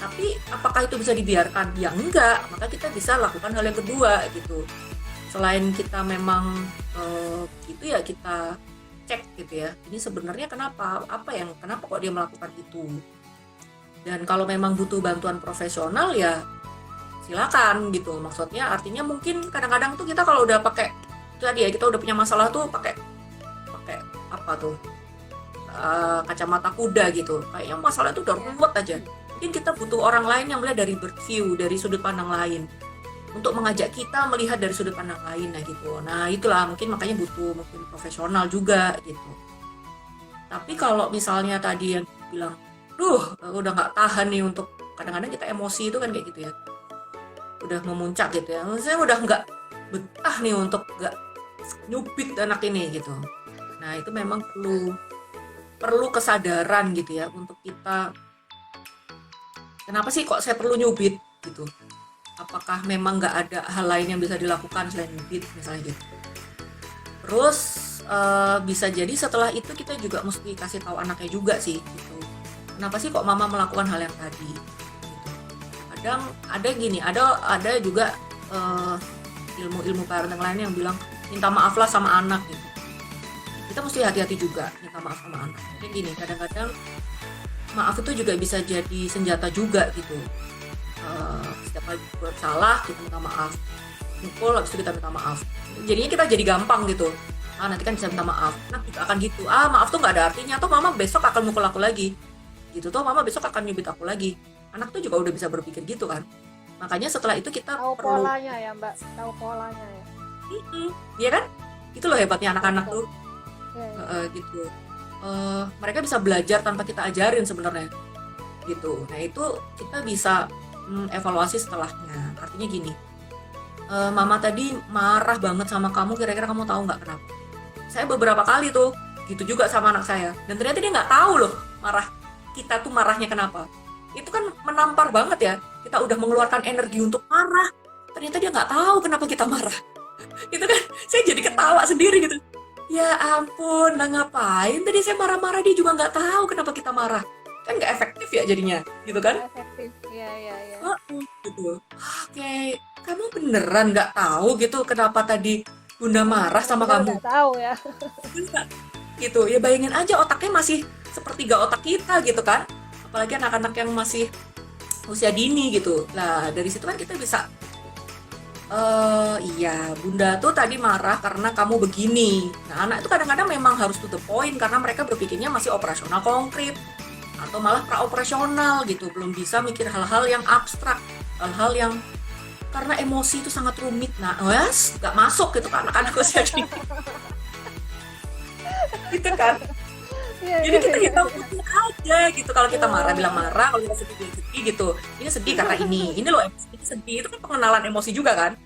Tapi apakah itu bisa dibiarkan? Ya enggak, maka kita bisa lakukan hal yang kedua gitu. Selain kita memang gitu ya, kita cek gitu ya. Ini sebenarnya kenapa kok dia melakukan itu? Dan kalau memang butuh bantuan profesional ya silakan gitu. Maksudnya artinya mungkin kadang-kadang tuh kita kalau udah pakai itu tadi ya, kita udah punya masalah tuh pakai apa tuh kacamata kuda gitu. Kayaknya masalah itu udah ruwet aja. Mungkin kita butuh orang lain yang melihat dari bird view, dari sudut pandang lain, untuk mengajak kita melihat dari sudut pandang lain gitu. Nah itulah mungkin makanya butuh mungkin profesional juga gitu. Tapi kalau misalnya tadi yang bilang, udah nggak tahan nih untuk, kadang-kadang kita emosi itu kan kayak gitu ya, udah memuncak gitu ya, saya udah nggak betah nih untuk nggak nyubit anak ini gitu. Nah itu memang perlu kesadaran gitu ya untuk kita, kenapa sih kok saya perlu nyubit gitu, apakah memang nggak ada hal lain yang bisa dilakukan selain nyubit misalnya gitu. Terus bisa jadi setelah itu kita juga mesti kasih tahu anaknya juga sih gitu, kenapa sih kok mama melakukan hal yang tadi gitu. Kadang ada gini, ada juga ilmu parenting lain yang bilang minta maaf lah sama anak gitu. Kita mesti hati-hati juga minta maaf sama anak. Jadi gini, kadang-kadang maaf itu juga bisa jadi senjata juga gitu. Setiap kali buat salah kita minta maaf, mukul habis itu kita minta maaf, jadinya kita jadi gampang gitu. Nanti kan bisa minta maaf, nah kita akan gitu, maaf tuh nggak ada artinya, atau mama besok akan mukul aku lagi gitu, tuh mama besok akan nyubit aku lagi. Anak tuh juga udah bisa berpikir gitu kan. Makanya setelah itu kita tahu perlu polanya ya Mbak, tahu polanya ya. Iya kan, itu loh hebatnya anak-anak tuh Ya. gitu. Mereka bisa belajar tanpa kita ajarin sebenarnya gitu. Nah itu kita bisa evaluasi setelahnya. Artinya gini, mama tadi marah banget sama kamu, kira-kira kamu tahu nggak kenapa? Saya beberapa kali tuh gitu juga sama anak saya, dan ternyata dia nggak tahu loh kita tuh marahnya kenapa. Itu kan menampar banget ya, kita udah mengeluarkan energi untuk marah, ternyata dia nggak tahu kenapa kita marah. Itu kan saya jadi ketawa sendiri gitu. Ya ampun, nah ngapain tadi saya marah-marah, dia juga nggak tahu kenapa kita marah. Kan nggak efektif ya jadinya, gitu kan? Efektif, ya. Gitu. Oke, kamu beneran nggak tahu gitu kenapa tadi Bunda marah sama kamu? Nggak tahu ya. Gitu, ya bayangin aja otaknya masih sepertiga otak kita gitu kan? Apalagi anak-anak yang masih usia dini gitu. Nah dari situ kan kita bisa, iya Bunda tuh tadi marah karena kamu begini. Nah anak itu kadang-kadang memang harus to the point karena mereka berpikirnya masih operasional konkret atau malah pra-operasional gitu, belum bisa mikir hal-hal yang abstrak, hal-hal yang karena emosi itu sangat rumit. Nah nggak masuk gitu kan anak-anak usia dini. Gitu kan. Jadi kita hitam putih aja gitu, kalau kita marah bilang marah, kalau kita sedih bilang sedih gitu. Ini sedih karena ini loh ini sedih, itu kan pengenalan emosi juga kan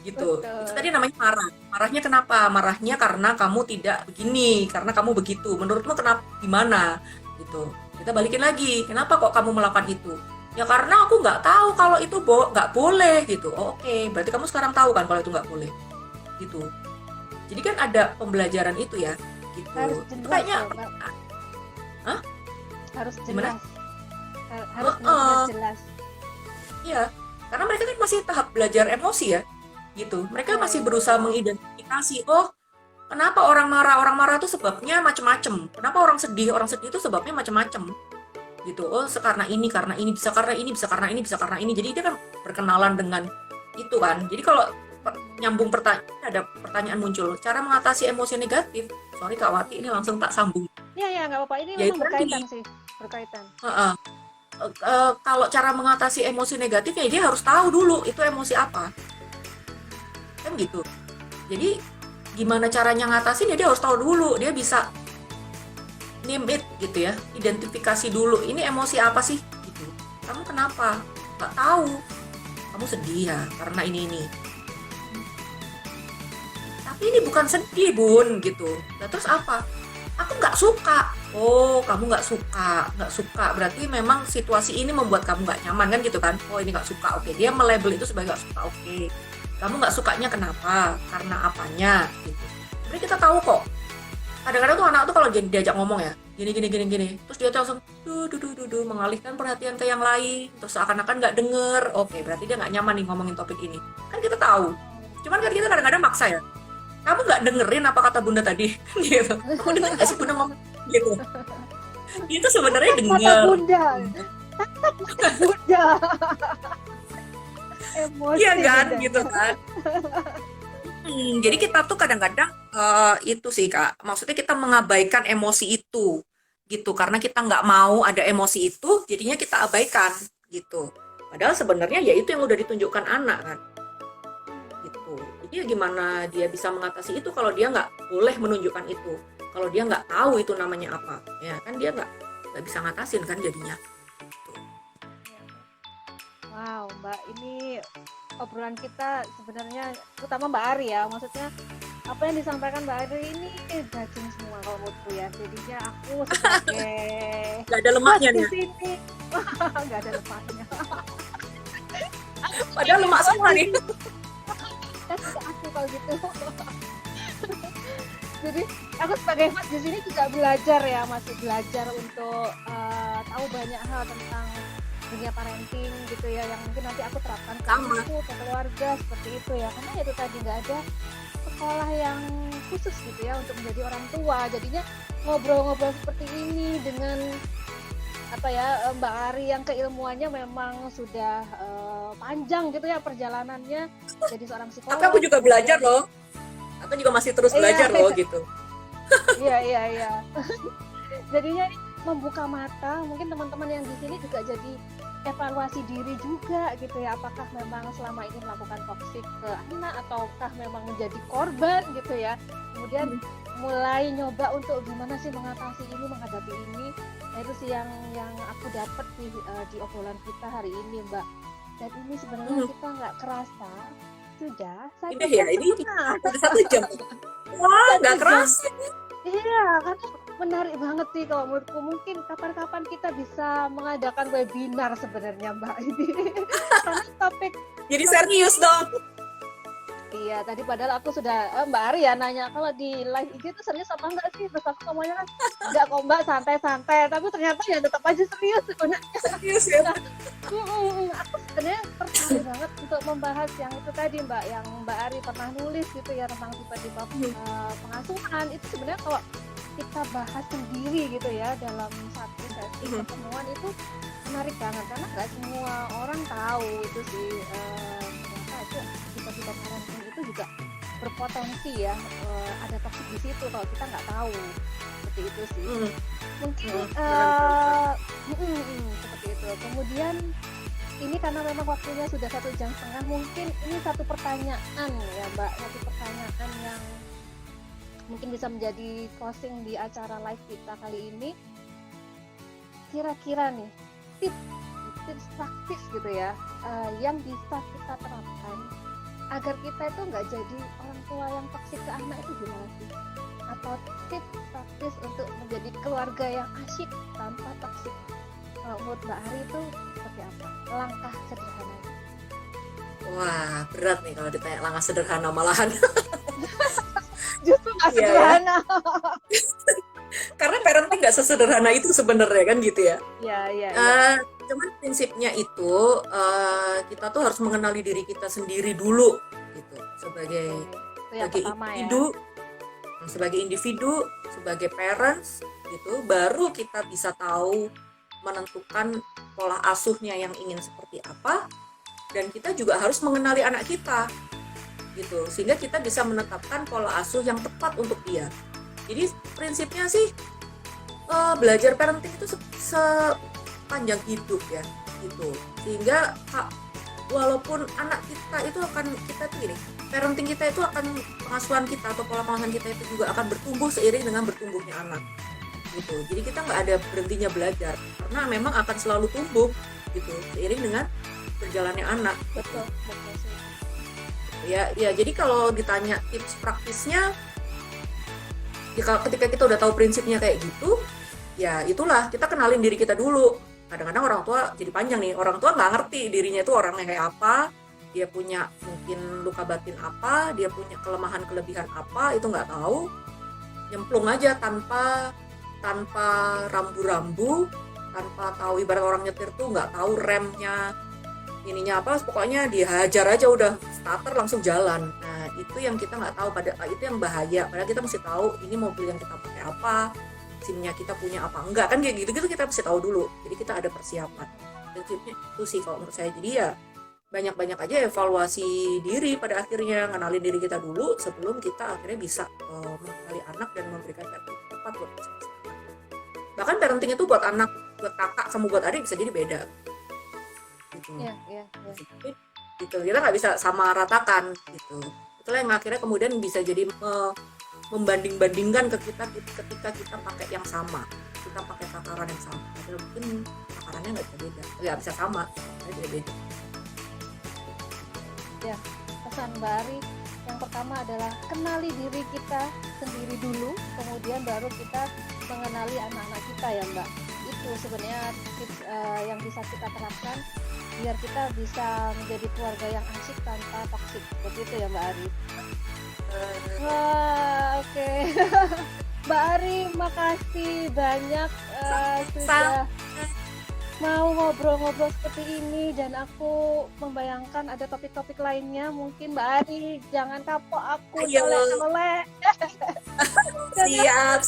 gitu. Betul. Itu tadi namanya marah. Marahnya kenapa? Marahnya karena kamu tidak begini, karena kamu begitu. Menurutmu kenapa, gimana gitu. Kita balikin lagi, kenapa kok kamu melakukan itu? Ya karena aku nggak tahu kalau itu nggak boleh gitu. Oke, berarti kamu sekarang tahu kan kalau itu nggak boleh gitu. Jadi kan ada pembelajaran itu ya, gitu. Harus Itu jelas kayaknya, ya, Mbak. Hah? Harus Gimana? jelas. Harus benar-benar Heeh, jelas. iya. Karena mereka kan masih tahap belajar emosi ya, gitu. Mereka Iya, masih iya, berusaha iya. mengidentifikasi, oh, kenapa orang marah? Orang marah itu sebabnya macem-macem. Kenapa orang sedih? Orang sedih itu sebabnya macem-macem. Gitu. Oh, karena ini, bisa karena ini, bisa karena ini, bisa karena ini. Jadi dia kan berkenalan dengan itu kan. Jadi kalau nyambung pertanyaan, ada pertanyaan muncul, cara mengatasi emosi negatif. Sorry Kak Wati, ini langsung tak sambung. Iya, iya, nggak apa-apa. Ini Ya memang itu kan berkaitan gini, sih, berkaitan. heeh, kalau cara mengatasi emosi negatifnya dia harus tahu dulu itu emosi apa, kan gitu. Jadi gimana caranya ngatasin ya dia harus tahu dulu, dia bisa name it gitu ya, identifikasi dulu ini emosi apa sih gitu. Kamu kenapa? Nggak tahu. Kamu sedih ya karena ini. Tapi ini bukan sedih bun gitu. Nah, terus apa? Aku nggak suka. Oh, kamu nggak suka berarti memang situasi ini membuat kamu nggak nyaman kan gitu kan? Oh, ini nggak suka. Oke, dia melabel itu sebagai nggak suka. Oke, kamu nggak sukanya kenapa? Karena apanya gitu. Jadi kita tahu kok. Kadang-kadang tuh anak tuh kalau diajak ngomong ya, gini, terus dia tuh langsung mengalihkan perhatian ke yang lain, terus seakan-akan nggak denger. Oke, berarti dia nggak nyaman nih ngomongin topik ini. Kan kita tahu. Cuman kan kita kadang-kadang maksa ya. Kamu nggak dengerin apa kata bunda tadi? Gitu. Kamu denger nggak sih bunda ngomong gitu? Itu sebenarnya Kata denger. bunda, kata bunda. Emosi Iya kan, bunda. gitu kan. Jadi kita tuh kadang-kadang itu sih Kak, maksudnya kita mengabaikan emosi itu gitu karena kita nggak mau ada emosi itu, jadinya kita abaikan gitu. Padahal sebenarnya ya itu yang udah ditunjukkan anak kan, gitu. Jadi ya gimana dia bisa mengatasi itu kalau dia nggak boleh menunjukkan itu, kalau dia nggak tahu itu namanya apa, ya kan dia nggak bisa ngatasin kan jadinya. Gitu. Wow, Mbak, ini obrolan kita sebenarnya, terutama Mbak Ari ya, maksudnya apa yang disampaikan Mbak Ari ini daging semua kalau menurutku ya. Jadinya aku sebagai Nggak ada host lemaknya di nih, sini, nggak ada lepasnya. padahal lemak semua nih. Aku kalau gitu. Jadi aku sebagai host di sini juga belajar ya, masih belajar untuk tahu banyak hal tentang dunia parenting gitu ya, yang mungkin nanti aku terapkan ke Sama. anakku, ke keluarga seperti itu ya, karena itu tadi nggak ada sekolah yang khusus gitu ya untuk menjadi orang tua. Jadinya ngobrol-ngobrol seperti ini dengan apa ya, Mbak Ari yang keilmuannya memang sudah panjang gitu ya perjalanannya jadi seorang Tapi aku psikolog juga belajar kemudian loh. Aku juga masih terus belajar loh gitu. iya jadinya ini membuka mata, mungkin teman-teman yang di sini juga jadi evaluasi diri juga gitu ya, apakah memang selama ini melakukan toksik ke anak ataukah memang menjadi korban gitu ya, kemudian mulai nyoba untuk gimana sih mengatasi ini, menghadapi ini. Nah itu sih yang aku dapat di obrolan kita hari ini Mbak, dan ini sebenarnya kita nggak kerasa sudah 1 Ini jam ya, ini setengah. udah 1 jam. Wah, 1 nggak jam. kerasa. Iya, kan menarik banget sih kalau menurutku. Mungkin kapan-kapan kita bisa mengadakan webinar sebenarnya Mbak ini. Karena topik Jadi serius dong. iya tadi padahal aku sudah Mbak Ari ya nanya kalau di live IG itu serius apa enggak sih? Terus aku ngomongnya kan enggak kok Mbak, santai-santai. Tapi ternyata ya tetap aja serius sebenarnya. Serius ya. Aku sebenarnya tertarik banget untuk membahas yang itu tadi Mbak, yang Mbak Ari pernah nulis gitu ya tentang tipe-tipe pengasuhan. Itu sebenarnya kalau kita bahas sendiri gitu ya dalam satu sesi pertemuan itu menarik banget karena nggak semua orang tahu itu sih, ternyata itu tipe-tipe parenting itu juga berpotensi ya, ada toksik di situ kalau kita nggak tahu, seperti itu sih. Mungkin seperti itu. Kemudian ini karena memang waktunya sudah 1,5 jam, mungkin ini satu pertanyaan ya Mbak, satu pertanyaan yang mungkin bisa menjadi closing di acara live kita kali ini. Kira-kira nih tips praktis gitu ya, yang bisa kita terapkan agar kita itu nggak jadi orang tua yang toksik ke anak itu gimana sih? Atau tips praktis untuk menjadi keluarga yang asyik tanpa toksik, kalau menurut Mbak Ari itu seperti apa? Langkah sederhananya. Wah, berat nih kalau ditanya langkah sederhana malahan. Iya ya. sederhana. Karena parenting nggak sesederhana itu sebenarnya kan gitu ya. Iya, iya, iya. Cuman prinsipnya itu kita tuh harus mengenali diri kita sendiri dulu gitu sebagai Oke, itu yang sebagai pertama ya. individu, sebagai parents gitu, baru kita bisa tahu menentukan pola asuhnya yang ingin seperti apa, dan kita juga harus mengenali anak kita gitu, sehingga kita bisa menetapkan pola asuh yang tepat untuk dia. Jadi prinsipnya sih belajar parenting itu sepanjang hidup ya gitu, sehingga walaupun anak kita itu akan, kita tuh gini, parenting kita itu akan, pengasuhan kita atau pola pengasuhan kita itu juga akan bertumbuh seiring dengan bertumbuhnya anak gitu. Jadi kita nggak ada berhentinya belajar, karena memang akan selalu tumbuh gitu seiring dengan berjalannya anak. Betul, betul sih. Ya, jadi kalau ditanya tips praktisnya, ya ketika kita udah tahu prinsipnya kayak gitu, ya itulah, kita kenalin diri kita dulu. Kadang-kadang orang tua, jadi panjang nih, orang tua nggak ngerti dirinya itu orangnya kayak apa, dia punya mungkin luka batin apa, dia punya kelemahan kelebihan apa, itu nggak tahu, nyemplung aja tanpa rambu-rambu, tanpa tahu, ibarat orang nyetir tuh nggak tahu remnya ininya apa, pokoknya dihajar aja udah starter langsung jalan. Nah itu yang kita nggak tahu, itu yang bahaya. Padahal kita mesti tahu ini mobil yang kita pakai apa, SIM-nya kita punya apa enggak, kan kayak gitu-gitu kita mesti tahu dulu. Jadi kita ada persiapan. Prinsipnya itu sih kalau menurut saya. Jadi ya banyak-banyak aja evaluasi diri pada akhirnya, ngenalin diri kita dulu sebelum kita akhirnya bisa mengenali anak dan memberikan parenting tepat buat masing-masing. Bahkan parenting itu buat anak, buat kakak sama buat adik bisa jadi beda gitu. Iya, iya, iya. Gitu, kita nggak bisa sama ratakan gitu. Itulah yang akhirnya kemudian bisa jadi membanding-bandingkan ke kita ketika kita pakai yang sama, kita pakai takaran yang sama. Padahal mungkin takarannya nggak bisa beda, nggak bisa sama, beda-beda. Ya, pesan Mbak Ari yang pertama adalah kenali diri kita sendiri dulu, kemudian baru kita mengenali anak-anak kita ya Mbak. Itu sebenarnya tips yang bisa kita terapkan biar kita bisa menjadi keluarga yang asyik tanpa toksik. Seperti itu ya Mbak Ari. Wah, oke. Mbak Ari, makasih banyak sudah mau ngobrol-ngobrol seperti ini, dan aku membayangkan ada topik-topik lainnya. Mungkin Mbak Ari jangan kapok aku tolek-tolek. Siap.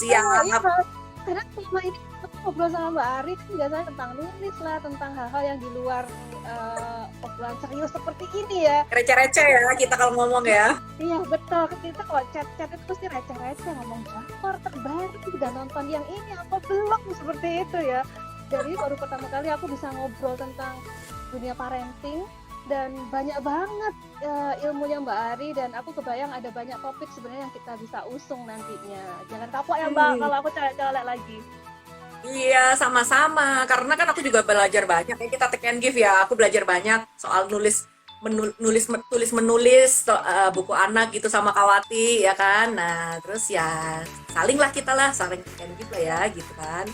Karena selama ini aku ngobrol sama Mbak Ari kan biasanya tentang nulis lah, tentang hal-hal yang di luar obrolan serius seperti ini ya. Receh-receh ya kita kalau ngomong ya. Iya betul, kita kalau chat-chat itu pasti receh-receh, ngomong drakor terbaru, udah nonton yang ini apa belum, seperti itu ya. Jadi baru pertama kali aku bisa ngobrol tentang dunia parenting, dan banyak banget ilmunya Mbak Ari, dan aku kebayang ada banyak topik sebenarnya yang kita bisa usung nantinya. Jangan kapok ya Mbak kalau aku colek-colek lagi. Iya, sama-sama. Karena kan aku juga belajar banyak. Ya, kita take and give ya. Aku belajar banyak soal tulis-menulis buku anak gitu sama Kawati ya kan. Nah, terus ya saling take and give lah ya gitu kan.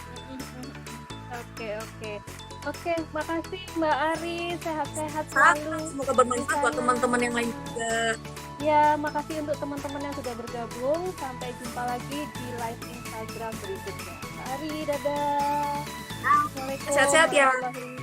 Oke, makasih Mbak Ari, sehat-sehat selalu. Semoga bermanfaat buat teman-teman yang lain juga. Ya, makasih untuk teman-teman yang sudah bergabung. Sampai jumpa lagi di live Instagram berikutnya. Mbak Ari, dadah. Sehat-sehat ya. Warahmatullahi